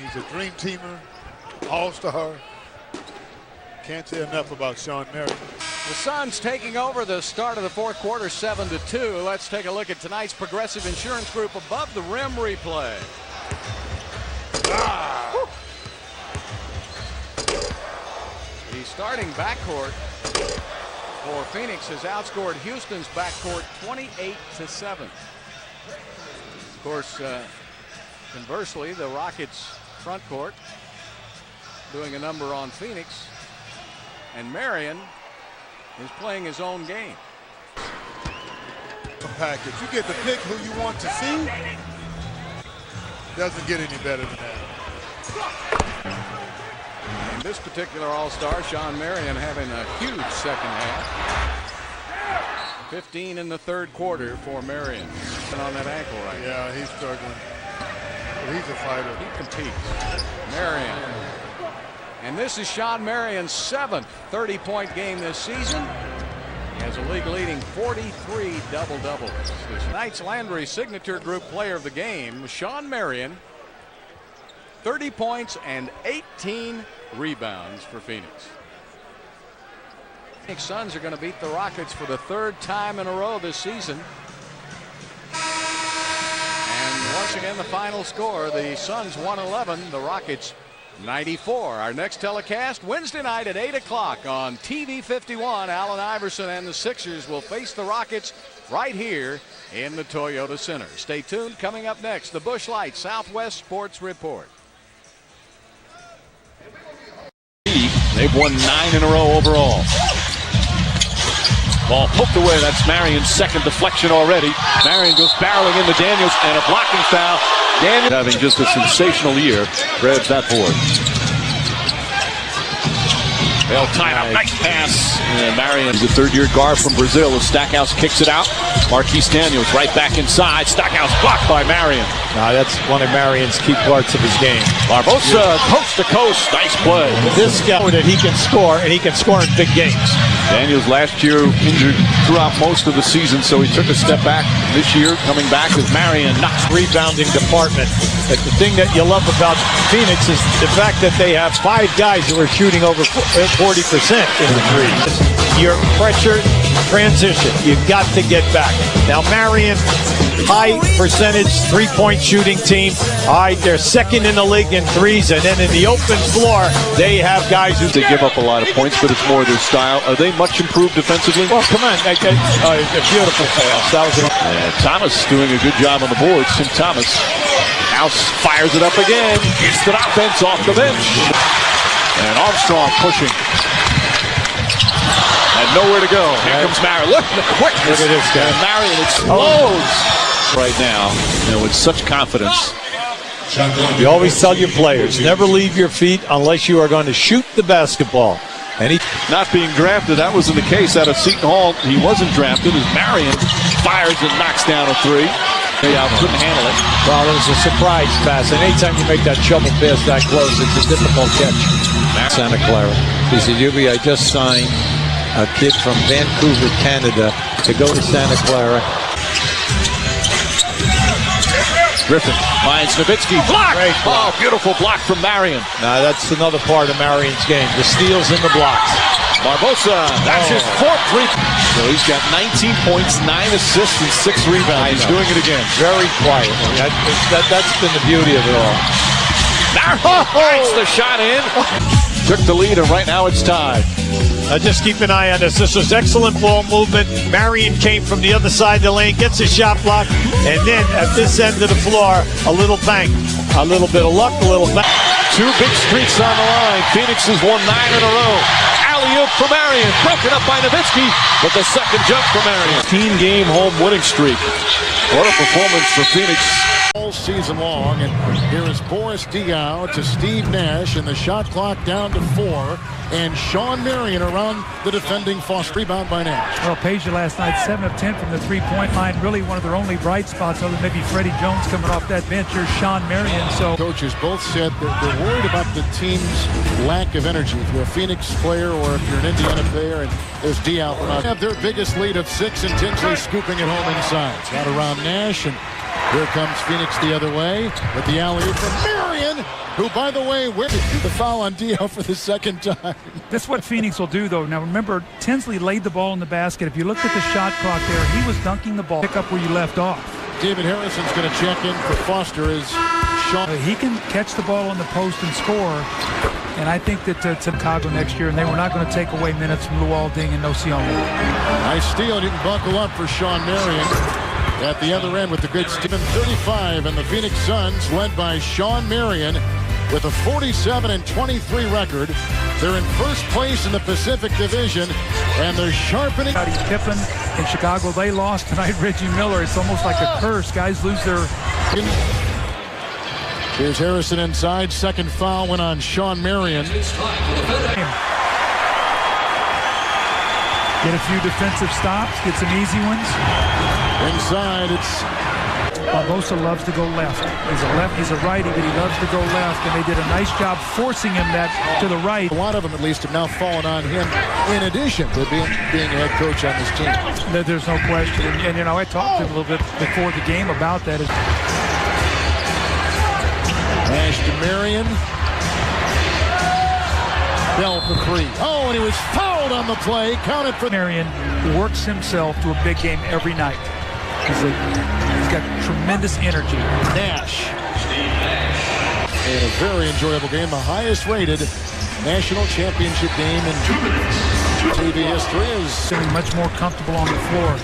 He's a dream teamer, all-star. Can't say enough about Shawn Marion. The Suns taking over the start of the 4th quarter, 7-2. Let's take a look at tonight's Progressive Insurance Group above the rim replay. The starting backcourt for Phoenix has outscored Houston's backcourt 28-7. Of course, conversely, the Rockets front court doing a number on Phoenix, and Marion is playing his own game. A package. You get to pick who you want to see. Doesn't get any better than that. And this particular All-Star, Shawn Marion, having a huge second half. 15 in the third quarter for Marion. And on that ankle right now. Yeah, he's struggling. But he's a fighter. He competes. Marion. And this is Shawn Marion's 7th 30-point game this season. He has a league-leading 43 double-doubles. Tonight's Landry Signature Group Player of the Game, Shawn Marion. 30 points and 18 rebounds for Phoenix. Phoenix Suns are going to beat the Rockets for the 3rd time in a row this season. And once again, the final score, the Suns 111, the Rockets 94. Our next telecast Wednesday night at 8 o'clock on TV 51. Allen Iverson and the Sixers will face the Rockets right here in the Toyota Center. Stay tuned. Coming up next, the Busch Light Southwest Sports Report. They've won 9 in a row overall. Ball poked away. That's Marion's second deflection already. Marion goes barreling into Daniels and a blocking foul. Daniels having just a sensational year. Grabs that board. They'll tie it up. Nice pass. And Marion is a third-year guard from Brazil. As Stackhouse kicks it out. Marquise Daniels right back inside. Stackhouse blocked by Marion. That's one of Marion's key parts of his game. Barbosa coast to coast. Nice play. This guy that he can score, and he can score in big games. Daniels last year injured throughout most of the season, so he took a step back this year, coming back as Marion knocks. Rebounding department. But the thing that you love about Phoenix is the fact that they have 5 guys who are shooting over 40% in the threes. Your pressure transition, you've got to get back. Now Marion, high percentage three-point shooting team. All right, they're second in the league in threes, and then in the open floor, they have guys who they give up a lot of points, but it's more their style. Are they much improved defensively? Well, come on, a beautiful pass. That was Thomas doing a good job on the boards. Tim Thomas. House fires it up again. Instant offense off the bench. And Armstrong pushing. And nowhere to go. Here comes Marion. Look at the quickness. Look at this guy. And Marion explodes right now. With such confidence. You always tell your players, never leave your feet unless you are going to shoot the basketball. And he not being drafted, that wasn't the case out of Seton Hall. He wasn't drafted as Marion fires and knocks down a 3. Couldn't handle it. Well, it was a surprise pass, and anytime you make that shovel pass that close, it's a difficult catch. Santa Clara. He said, Yubi, I just signed a kid from Vancouver, Canada, to go to Santa Clara. Griffin finds Nowitzki. Block! Oh, beautiful block from Marion. Now, that's another part of Marion's game, the steals and the blocks. Barbosa, that's his 4th three. So he's got 19 points, 9 assists, and 6 rebounds. He's doing it again. Very quiet. That's been the beauty of it all. That's the shot in. Took the lead, and right now it's tied. Just keep an eye on this. This was excellent ball movement. Marion came from the other side of the lane, gets a shot block, and then at this end of the floor, a little bank. A little bit of luck, a little bank. 2 big streaks on the line. Phoenix has won 9 in a row. Alley-oop for Marion. Broken up by Nowitzki, but the second jump for Marion. 15-game home winning streak. What a performance for Phoenix. All season long, and here is Boris Diaw to Steve Nash, and the shot clock down to 4, and Shawn Marion around the defending Foster. Rebound by Nash. Well, Pager last night 7 of 10 from the three-point line, really one of their only bright spots, other than maybe Freddie Jones coming off that bench. Here's Shawn Marion. So coaches both said that they're worried about the team's lack of energy. If you're a Phoenix player or if you're an Indiana player, and there's Diaw. They have their biggest lead of 6, and Tinsley scooping it home inside. Got around Nash, and here comes Phoenix the other way with the alley-oop from Marion, who, by the way, went the foul on Diaw for the second time. That's what Phoenix will do, though. Now, remember, Tinsley laid the ball in the basket. If you looked at the shot clock there, he was dunking the ball. Pick up where you left off. David Harrison's going to check in for Foster as Shawn. He can catch the ball on the post and score. And I think that Chicago next year, and they were not going to take away minutes from Luol-Deng and Nocioni. Nice steal, and you can buckle up for Shawn Marion. At the other end with the good Stephen 35, and the Phoenix Suns led by Shawn Marion with a 47-23 record. They're in first place in the Pacific Division, and they're sharpening. Pippen in Chicago, they lost tonight. Reggie Miller, it's almost like a curse. Guys lose their. Here's Harrison inside. Second foul went on Shawn Marion. Get a few defensive stops, get some easy ones. Inside, it's Barbosa loves to go left. He's a righty, but he loves to go left, and they did a nice job forcing him that to the right. A lot of them, at least, have now fallen on him in addition to being head coach on this team. There's no question, and you know, I talked to him a little bit before the game about that. Nash to Marion. Bell for three. Oh, and he was fouled on the play. Counted for Marion. Works himself to a big game every night. He's got tremendous energy. Nash. And a very enjoyable game. The highest rated national championship game in TV history is feeling much more comfortable on the floor.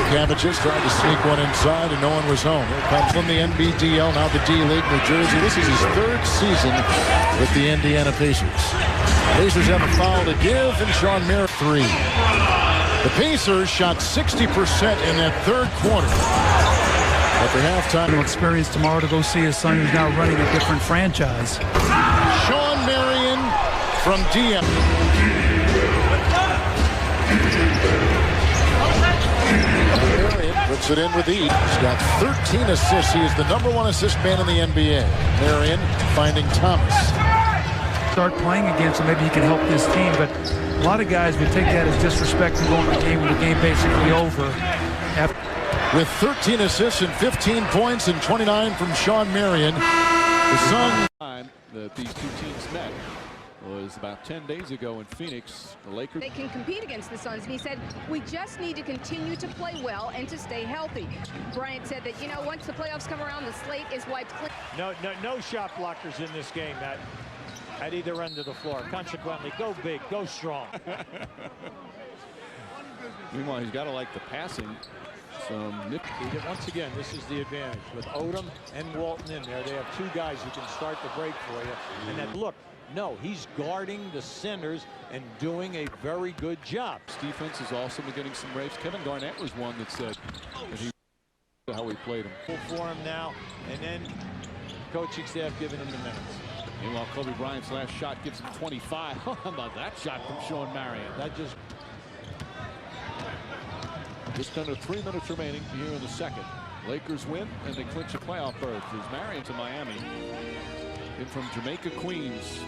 Cavagis tried to sneak one inside and no one was home. Here comes from the NBDL, now the D-League, New Jersey. This is his third season with the Indiana Pacers. Pacers have a foul to give, and Shawn Marion three. The Pacers shot 60% in that third quarter. After halftime, he'll experience tomorrow to go see his son, who's now running a different franchise. Shawn Marion from DM. Marion puts it in with ease. He's got 13 assists. He is the #1 assist man in the NBA. Marion finding Thomas. Start playing against him, maybe he can help this team, but a lot of guys would take that as disrespect and go in the game with the game basically over. With 13 assists and 15 points and 29 from Shawn Marion, the Suns. That these two teams met was about 10 days ago in Phoenix. The Lakers. They can compete against the Suns, and he said, we just need to continue to play well and to stay healthy. Bryant said that, you know, once the playoffs come around, the slate is wiped clean. No shot blockers in this game at either end of the floor. Consequently, go big, go strong. Meanwhile, he's got to like the passing. Once again, this is the advantage with Odom and Walton in there. They have two guys who can start the break for you. And then look, no, he's guarding the centers and doing a very good job. This defense is also getting some raves. Kevin Garnett was one that said that how we played him. Full for him now, and then coaching staff giving him the minutes. Meanwhile, Kobe Bryant's last shot gives him 25. How about that shot from Shawn Marion? That just under 3 minutes remaining here in the second. Lakers win and they clinch a playoff berth. There's Marion to Miami. In from Jamaica, Queens.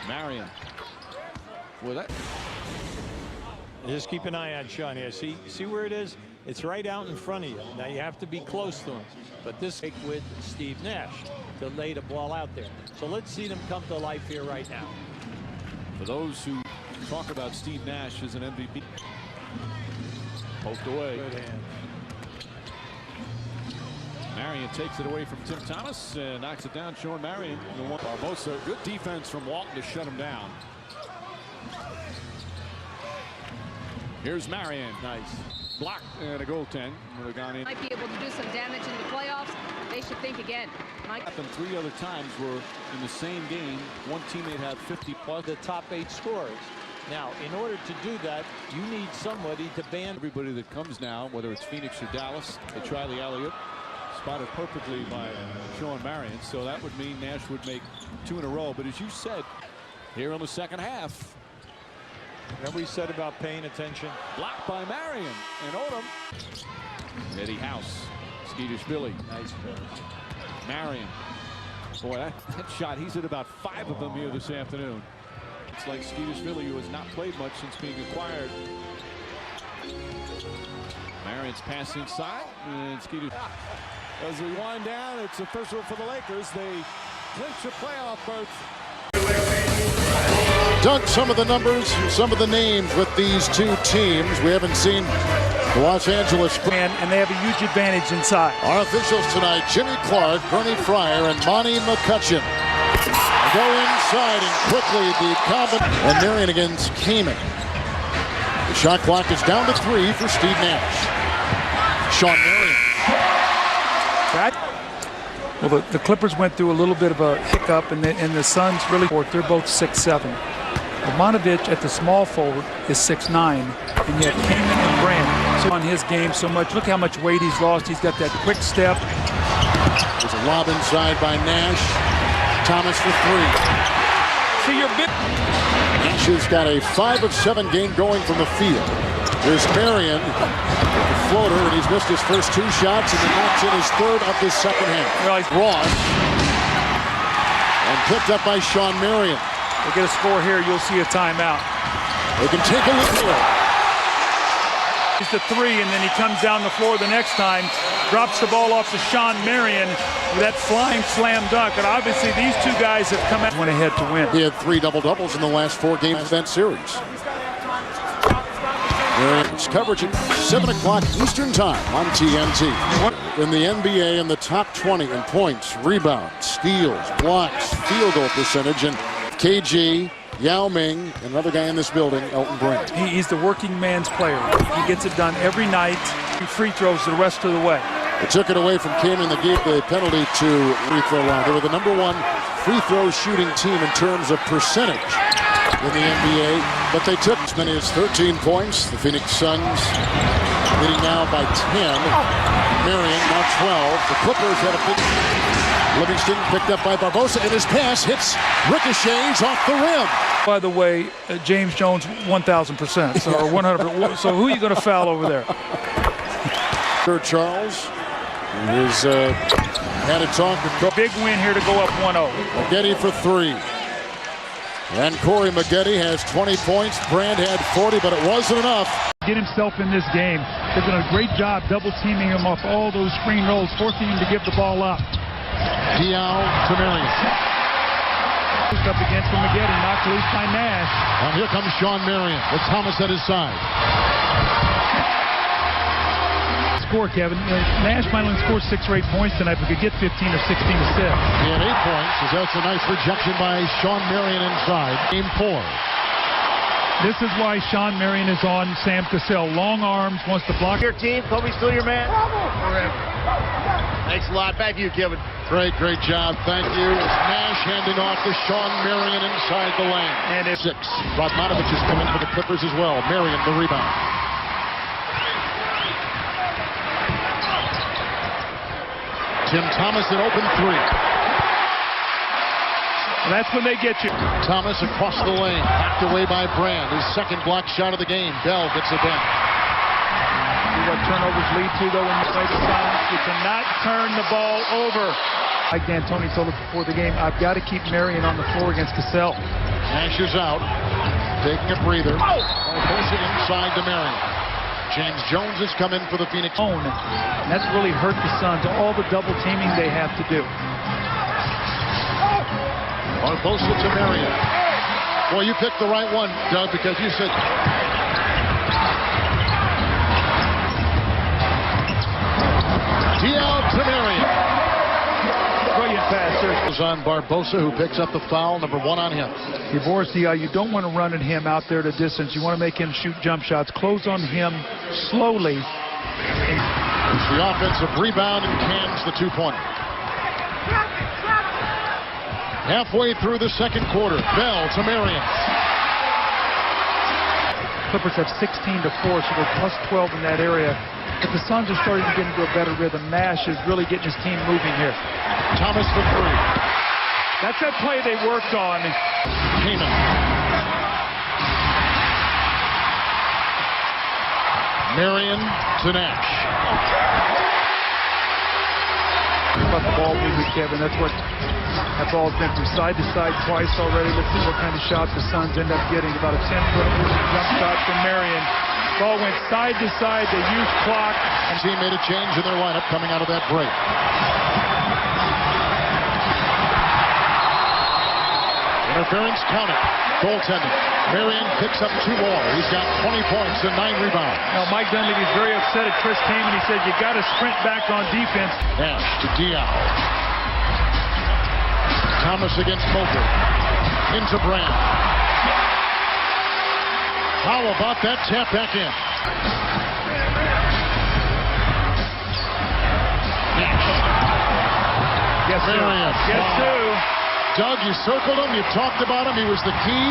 Marion. Well, that. Just keep an eye on Shawn here. See where it is? It's right out in front of you. Now you have to be close to him. But this with Steve Nash to lay the ball out there. So let's see them come to life here right now. For those who talk about Steve Nash as an MVP. Poked away. Good hand. Marion takes it away from Tim Thomas and knocks it down. Shawn Marion. Barbosa, good defense from Walton to shut him down. Here's Marion. Nice. Blocked and a goaltend. Would have gone in. Might be able to do some damage in the playoffs. They should think again. Happened 3 other times were in the same game. One teammate had 50+. The top 8 scorers. Now, in order to do that, you need somebody to ban everybody that comes now, whether it's Phoenix or Dallas. They try the alley-oop. Spotted perfectly by Shawn Marion. So that would mean Nash would make 2 in a row. But as you said, here in the second half. Remember he said about paying attention? Blocked by Marion and Odom. Eddie House. Skeetish Billy. Nice pass. Marion. Boy, that shot, he's hit about 5 of them here this afternoon. It's like Skeetish Billy, who has not played much since being acquired. Marion's pass inside, and Skeetish. As we wind down, it's official for the Lakers. They clinch a playoff berth. Doug, some of the numbers, some of the names with these two teams. We haven't seen the Los Angeles. And they have a huge advantage inside. Our officials tonight, Jimmy Clark, Bernie Fryer, and Monty McCutcheon. Go inside and quickly the combination. And Marion against Kamen. The shot clock is down to 3 for Steve Nash. Shawn Marion. Well, the Clippers went through a little bit of a hiccup, and the Suns really, they're both 6'7". Ivanovic at the small forward is 6'9", and you have Kamen and Brand on his game so much. Look how much weight he's lost. He's got that quick step. There's a lob inside by Nash. Thomas for 3. see your bit. Nash's got a 5 of 7 game going from the field. Here's Marion with the floater, and he's missed his first 2 shots, and then knocks in his third of the second half. Ross, and picked up by Shawn Marion. We'll get a score here. You'll see a timeout. They can take a look here. He's the 3, and then he comes down the floor the next time, drops the ball off to Shawn Marion with that flying slam dunk. And obviously these 2 guys have come out went ahead to win. He had 3 double-doubles in the last 4 games of that series. Marion's coverage at 7 o'clock Eastern Time on TNT. In the NBA, in the top 20 in points, rebounds, steals, blocks, field goal percentage, and KG, Yao Ming, another guy in this building, Elton Brand. He's the working man's player. He gets it done every night. He free throws the rest of the way. They took it away from Kamen. They gave the penalty to free throw line. They were the #1 free throw shooting team in terms of percentage in the NBA, but they took as many as 13 points. The Phoenix Suns leading now by 10. Marion now 12. The Clippers had a big... Livingston picked up by Barbosa, and his pass hits, ricochets off the rim. By the way, James Jones 1,000%, so, or 100%. So who are you going to foul over there? Sir Charles is had a talk with big win here to go up 1-0. Maggette for 3. And Corey Maggette has 20 points. Brand had 40, but it wasn't enough. Get himself in this game. They've done a great job double teaming him off all those screen rolls, forcing him to give the ball up. Diao to Marion. Up against Maggette, knocked loose by Nash. And here comes Shawn Marion with Thomas at his side. Score, Kevin. Nash might only score 6 or 8 points tonight, but could get 15 or 16 assists. He had 8 points. That's a nice rejection by Shawn Marion inside. Game 4. This is why Shawn Marion is on Sam Cassell. Long arms, wants to block. Your team, Kobe's still your man. Forever. Thanks a lot. Back to you, Kevin. Great job. Thank you. It's Nash handing off to Shawn Marion inside the lane. And it's 6. Radmanovic has come in for the Clippers as well. Marion the rebound. Tim Thomas an open 3. Well, that's when they get you. Thomas across the lane, knocked away by Brand. His second block shot of the game. Bell gets it down. See what turnovers lead to, though, when you play the Suns. You cannot turn the ball over. Like D'Antoni told us before the game, I've got to keep Marion on the floor against Cassell. Nash is out, taking a breather. Posting inside to Marion. James Jones has come in for the Phoenix. And that's really hurt the Suns, all the double teaming they have to do. Barbosa to Marion. Boy, you picked the right one, Doug, because you said... Diao to Marion. Brilliant pass, sir. Goes on Barbosa, who picks up the foul, #1 on him. Boris Diaw, you don't want to run at him out there to distance. You want to make him shoot jump shots. Close on him slowly. It's the offensive rebound and cans the 2-pointer. Halfway through the second quarter, Bell to Marion. Clippers have 16 to 4, so they're plus 12 in that area. But the Suns are starting to get into a better rhythm. Nash is really getting his team moving here. Thomas for 3. That's that play they worked on. Kamen. Marion to Nash. About the ball movement, Kevin. That's what that ball's been from side to side twice already. Let's see what kind of shots the Suns end up getting. About a 10-foot jump shot from Marion. Ball went side to side. They used clock. And team made a change in their lineup coming out of that break. Interference counted. Goaltending. Marion picks up 2 more. He's got 20 points and 9 rebounds. Now, Mike Dunleavy's very upset at Chris Kaman. He said, you got to sprint back on defense. Nash to Diao. Thomas against Moker. Into Brand. How about that tap back in? Nash. Yes, sir. Marion. Yes, sir. Doug, you circled him. You talked about him. He was the key.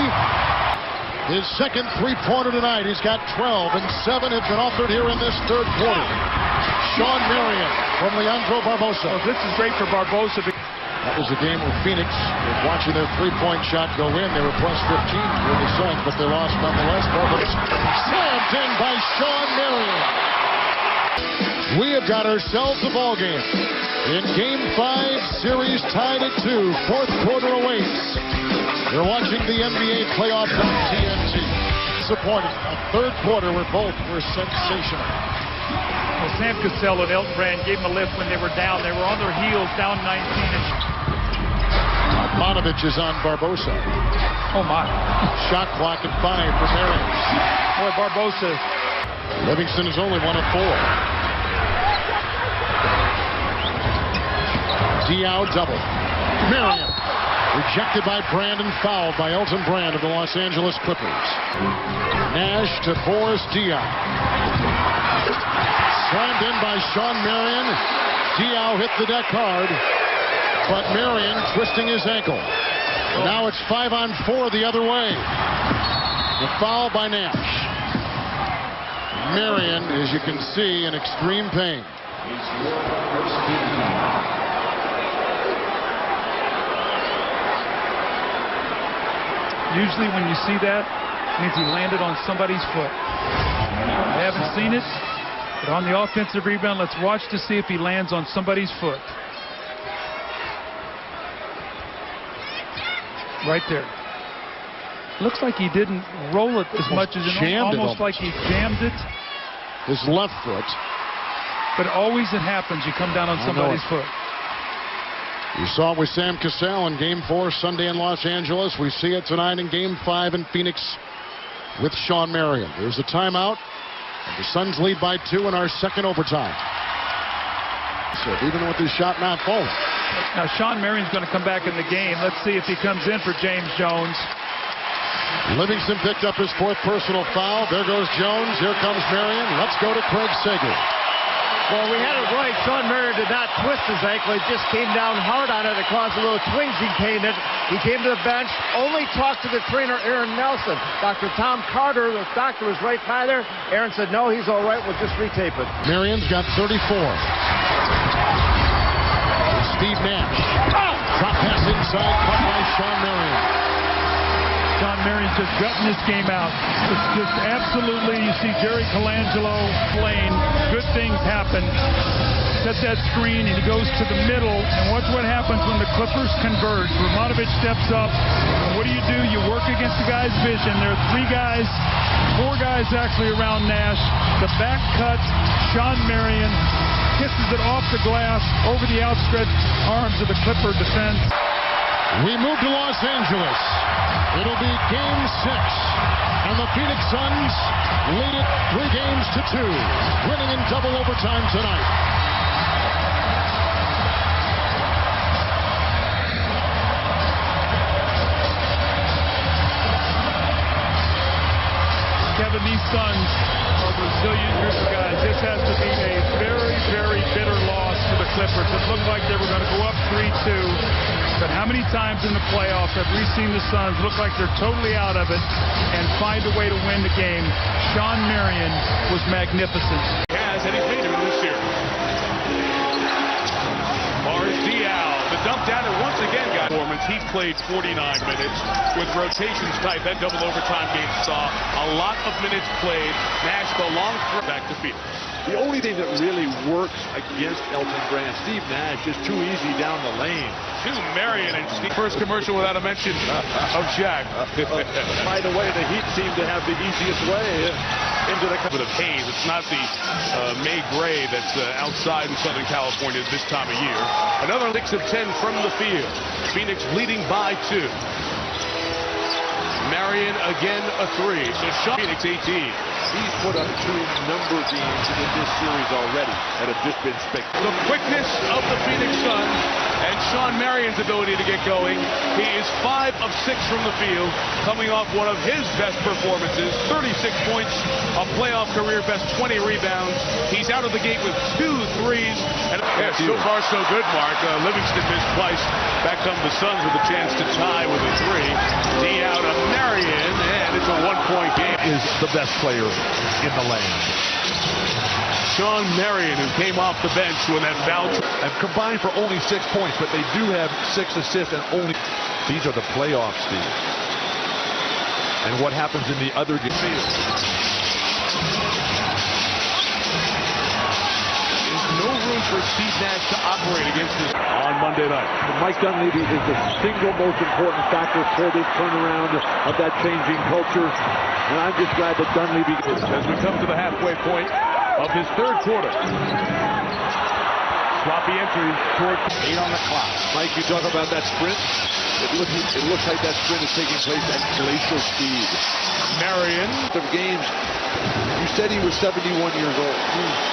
His second 3-pointer tonight. He's got 12, and 7 have been offered here in this third quarter. Shawn Marion from Leandro Barbosa. Well, this is great for Barbosa. It was a game where Phoenix was watching their three-point shot go in. They were plus 15 for the Suns, but they lost nonetheless. Barbosa slammed in by Shawn Marion. We have got ourselves a ball game. In Game 5, series tied at 2. Fourth quarter awaits. You're watching the NBA playoffs on TNT. Disappointing. A third quarter where both were sensational. Well, Sam Cassell and Elton Brand gave them a lift when they were down. They were on their heels, down 19. Monovich is on Barbosa. Oh, my. Shot clock at 5 for Marion. Boy, Barbosa. Livingston is only 1 of 4. Diaw double. Marion. Rejected by Brand and fouled by Elton Brand of the Los Angeles Clippers. Nash to Boris Diaw. Slammed in by Shawn Marion. Diaw hit the deck hard, but Marion twisting his ankle. And now it's 5-on-4 the other way. The foul by Nash. Marion, as you can see, in extreme pain. Usually when you see that, it means he landed on somebody's foot. I haven't seen it, but on the offensive rebound, let's watch to see if he lands on somebody's foot. Right there. Looks like he didn't roll it as much as it almost like he jammed it. His left foot. But always it happens. You come down on somebody's foot. You saw it with Sam Cassell in Game 4 Sunday in Los Angeles. We see it tonight in Game 5 in Phoenix with Shawn Marion. There's a timeout. And the Suns lead by 2 in our second overtime. So even with his shot not falling. Now Shawn Marion's going to come back in the game. Let's see if he comes in for James Jones. Livingston picked up his 4th personal foul. There goes Jones. Here comes Marion. Let's go to Craig Sager. Well, we had it right. Shawn Marion did not twist his ankle. He just came down hard on it. It caused a little twinge. He came to the bench, only talked to the trainer, Aaron Nelson. Dr. Tom Carter, the doctor, was right by there. Aaron said, no, he's all right. We'll just retape it. Marion's got 34. Steve Nash. Drop pass inside, caught by Shawn Marion. Shawn Marion's just gutting this game out. It's just absolutely, you see Jerry Colangelo playing, good things happen. Set that screen and he goes to the middle, and watch what happens when the Clippers converge. Ramonovich steps up, and what do? You work against the guy's vision. There are 3 guys, 4 guys actually around Nash. The back cut, Shawn Marion kisses it off the glass over the outstretched arms of the Clipper defense. We move to Los Angeles. It'll be Game 6, and the Phoenix Suns lead it 3 games to 2, winning in double overtime tonight. Kevin, these Suns are a resilient group of guys. This has to be a very, very bitter loss for the Clippers. It looked like they were going to go up 3-2. But how many times in the playoffs have we seen the Suns look like they're totally out of it and find a way to win the game? Shawn Marion was magnificent. He has, and he's made it in this series. Boris Diaw, the dump down, and once again got performance. He played 49 minutes with rotations type. That double overtime game saw a lot of minutes played. Nash the long throw back to Phoenix. The only thing that really works against Elton Brand, Steve Nash, is too easy down the lane. To Marion and Steve. First commercial without a mention of Shaq. By the way, the Heat seem to have the easiest way into the with a haze. It's not the May gray that's outside in Southern California this time of year. Another 6 of 10 from the field. Phoenix leading by 2. Marion again a 3. So Shawn Phoenix 18. He's put up 2 number games in this series already that have just been spectacular. The quickness of the Phoenix Suns and Shawn Marion's ability to get going. He is 5 of 6 from the field, coming off one of his best performances. 36 points, a playoff career best, 20 rebounds. He's out of the gate with 2 threes. And so far so good, Mark. Livingston missed twice. Back come the Suns with a chance to tie with a 3. Diaw to Marion, and it's a one-point game. Is the best player in the land. Shawn Marion, who came off the bench when that bounce, have combined for only 6 points, but they do have 6 assists and only. These are the playoffs, Steve. And what happens in the other game? There's no room for Steve Nash to operate against this on Monday night. Mike Dunleavy is the single most important factor for this turnaround of that changing culture. And I'm just glad that Dunleavy is. As we come to the halfway point of this third quarter. Sloppy entry towards 8 on the clock. Mike, you talk about that sprint. It looks like that sprint is taking place at glacial speed. Marion. Of games, you said he was 71 years old.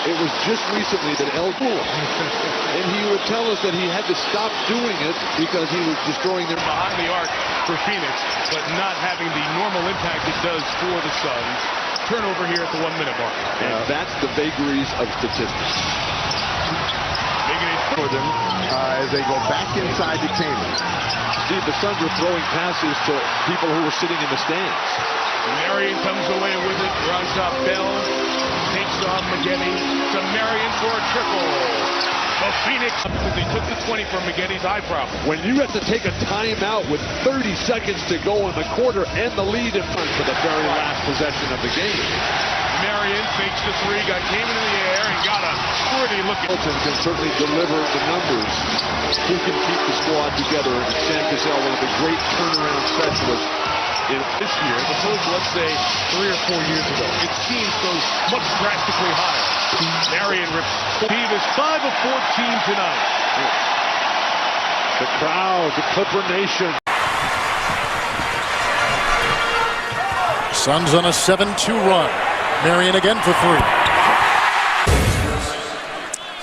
It was just recently that and he would tell us that he had to stop doing it because he was destroying them behind the arc for Phoenix, but not having the normal impact it does for the Suns. Turnover here at the 1 minute mark. And that's the vagaries of statistics. For them as they go back inside the Taylor. Steve, the Suns are throwing passes to people who were sitting in the stands. Marion comes away with it. We're on top. Bell takes off Maggette to Marion for a triple. The Phoenix, they took the 20 from Maggette's eye problem. When you have to take a timeout with 30 seconds to go in the quarter and the lead in front for the very last possession of the game. Marion fakes the three, got Kamen in the air, and got a pretty looking. Hilton can certainly deliver the numbers. Who can keep the squad together? And Sam Cassell, one of the great turnaround specialists in this year, as opposed to, let's say, 3 or 4 years ago. It seems so much drastically higher. Marion Steve is 5 of 14 tonight. The crowd, the Clipper Nation. Suns on a 7-2 run. Marion again for 3.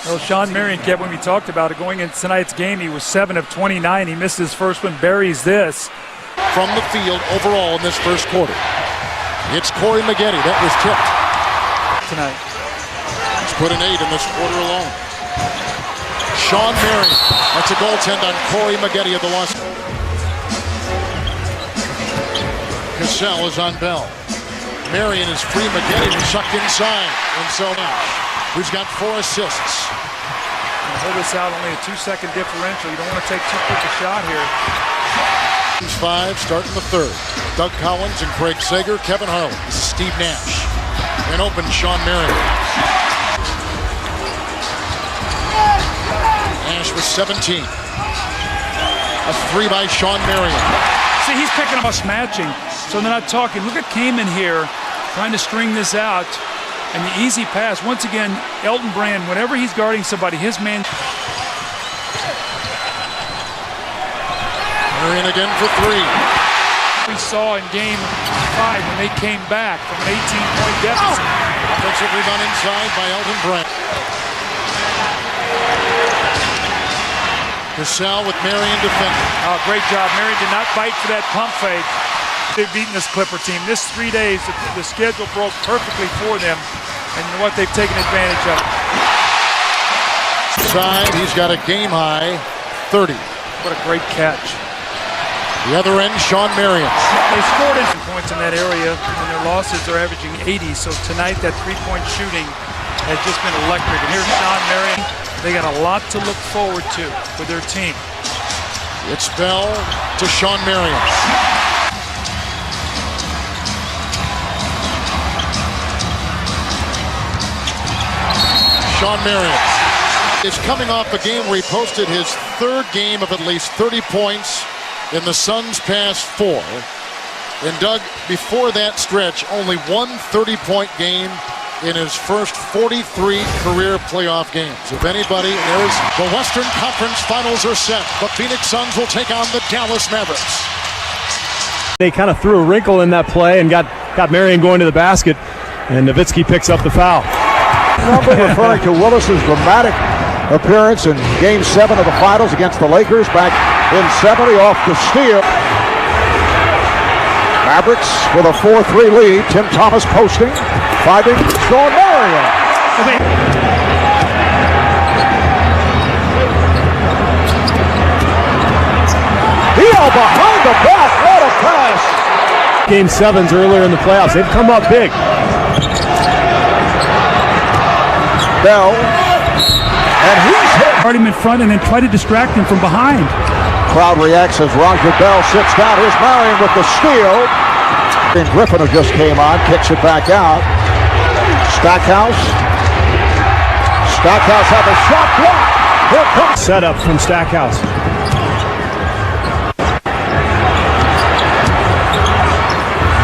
Well, Shawn Marion, kept when we talked about it, going into tonight's game, he was 7 of 29. He missed his first one, buries this. From the field overall in this first quarter. It's Corey Maggette that was tipped. Tonight. He's put an 8 in this quarter alone. Shawn Marion, that's a goaltend on Corey Maggette of the Los. Cassell is on Bell. Marion is free. Maggette was sucked inside. And so now, who's got 4 assists. Hold this out, only a 2-second differential. You don't want to take too quick a shot here. 5 starting the third. Doug Collins and Craig Sager, Kevin Harlan. This is Steve Nash. And open Shawn Marion. Nash with 17. A 3 by Shawn Marion. See, he's picking up us matching. So they're not talking. Look at Kamen here trying to string this out. And the easy pass. Once again, Elton Brand, whenever he's guarding somebody, his man. Marion again for 3. We saw in game 5 when they came back from an 18-point deficit. Offensive rebound inside by Elton Brand. Cassell with Marion defending. Oh, great job. Marion did not fight for that pump fake. They've beaten this Clipper team. This 3 days, the schedule broke perfectly for them, and you know what? They've taken advantage of it. Side, he's got a game-high 30. What a great catch. The other end, Shawn Marion. They scored in points in that area, and their losses are averaging 80. So tonight, that three-point shooting has just been electric. And here's Shawn Marion. They got a lot to look forward to with their team. It's Bell to Shawn Marion. Shawn Marion is coming off a game where he posted his 3rd game of at least 30 points in the Suns' past 4. And Doug, before that stretch, only one 30-point game in his first 43 career playoff games. If anybody, there's the Western Conference Finals are set. The Phoenix Suns will take on the Dallas Mavericks. They kind of threw a wrinkle in that play and got Marion going to the basket, and Nowitzki picks up the foul. Probably referring to Willis's dramatic appearance in Game 7 of the Finals against the Lakers back in 70 off the steal. Mavericks with a 4-3 lead. Tim Thomas posting, finding Shawn Marion. Deal behind the back. What a pass. Game 7s earlier in the playoffs. They've come up big. Bell, and he's hit. Guard him in front and then try to distract him from behind. Crowd reacts as Roger Bell sits down. Here's Marion with the steal. And Griffin, who just came on, kicks it back out. Stackhouse have a shot block. Here comes setup from Stackhouse.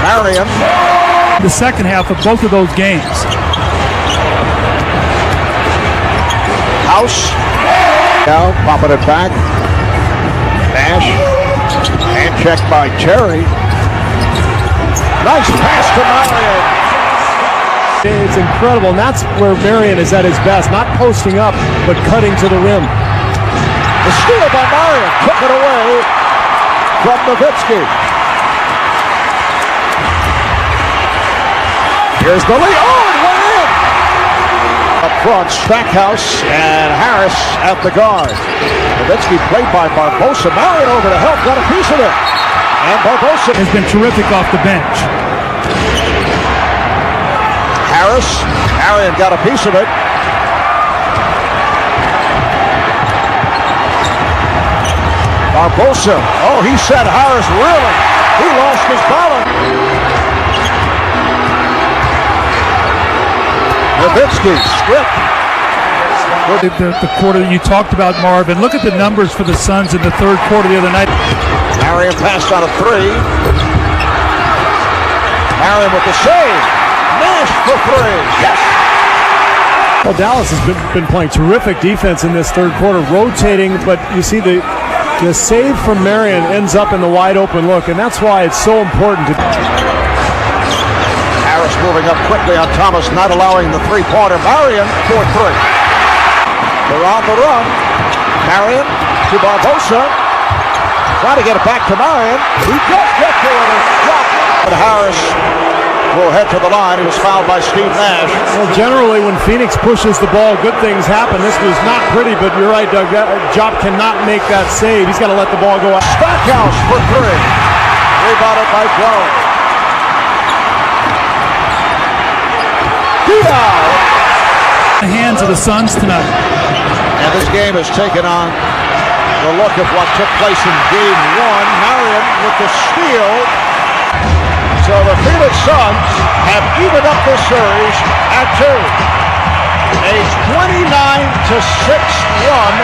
Marion. The second half of both of those games. House. Now popping it back. Nash. Hand checked by Terry. Nice pass to Marion. It's incredible, and that's where Marion is at his best. Not posting up, but cutting to the rim. The steal by Marion. Took it away from Nowitzki. Here's the lead. Oh, it went in! Up front, Stackhouse and Harris at the guard. Nowitzki played by Barbosa. Marion over to help, got a piece of it. And Barbosa has been terrific off the bench. Harris, Marion got a piece of it. Barbosa, oh, he said Harris really. He lost his balance. Nowitzki, strip. The quarter that you talked about, Marvin. Look at the numbers for the Suns in the third quarter the other night. Marion passed on a three. Marion with the save. Nash for three. Yes! Well, Dallas has been playing terrific defense in this third quarter, rotating, but you see the save from Marion ends up in the wide open look, and that's why it's so important to... Harris moving up quickly on Thomas, not allowing the three-pointer. Marion for three. They're on the run. Marion to Barbosa. Trying to get it back to Marion. He does get to it and drop it. But Harris will head to the line. He was fouled by Steve Nash. Well, generally when Phoenix pushes the ball, good things happen. This was not pretty, but you're right, Doug. Jop cannot make that save. He's got to let the ball go out. Stackhouse for three. Rebounded by Jones. The hands of the Suns tonight. And this game has taken on the look of what took place in Game 1. Marion with the steal. So the Phoenix Suns have evened up this series at 2. A 29-6 run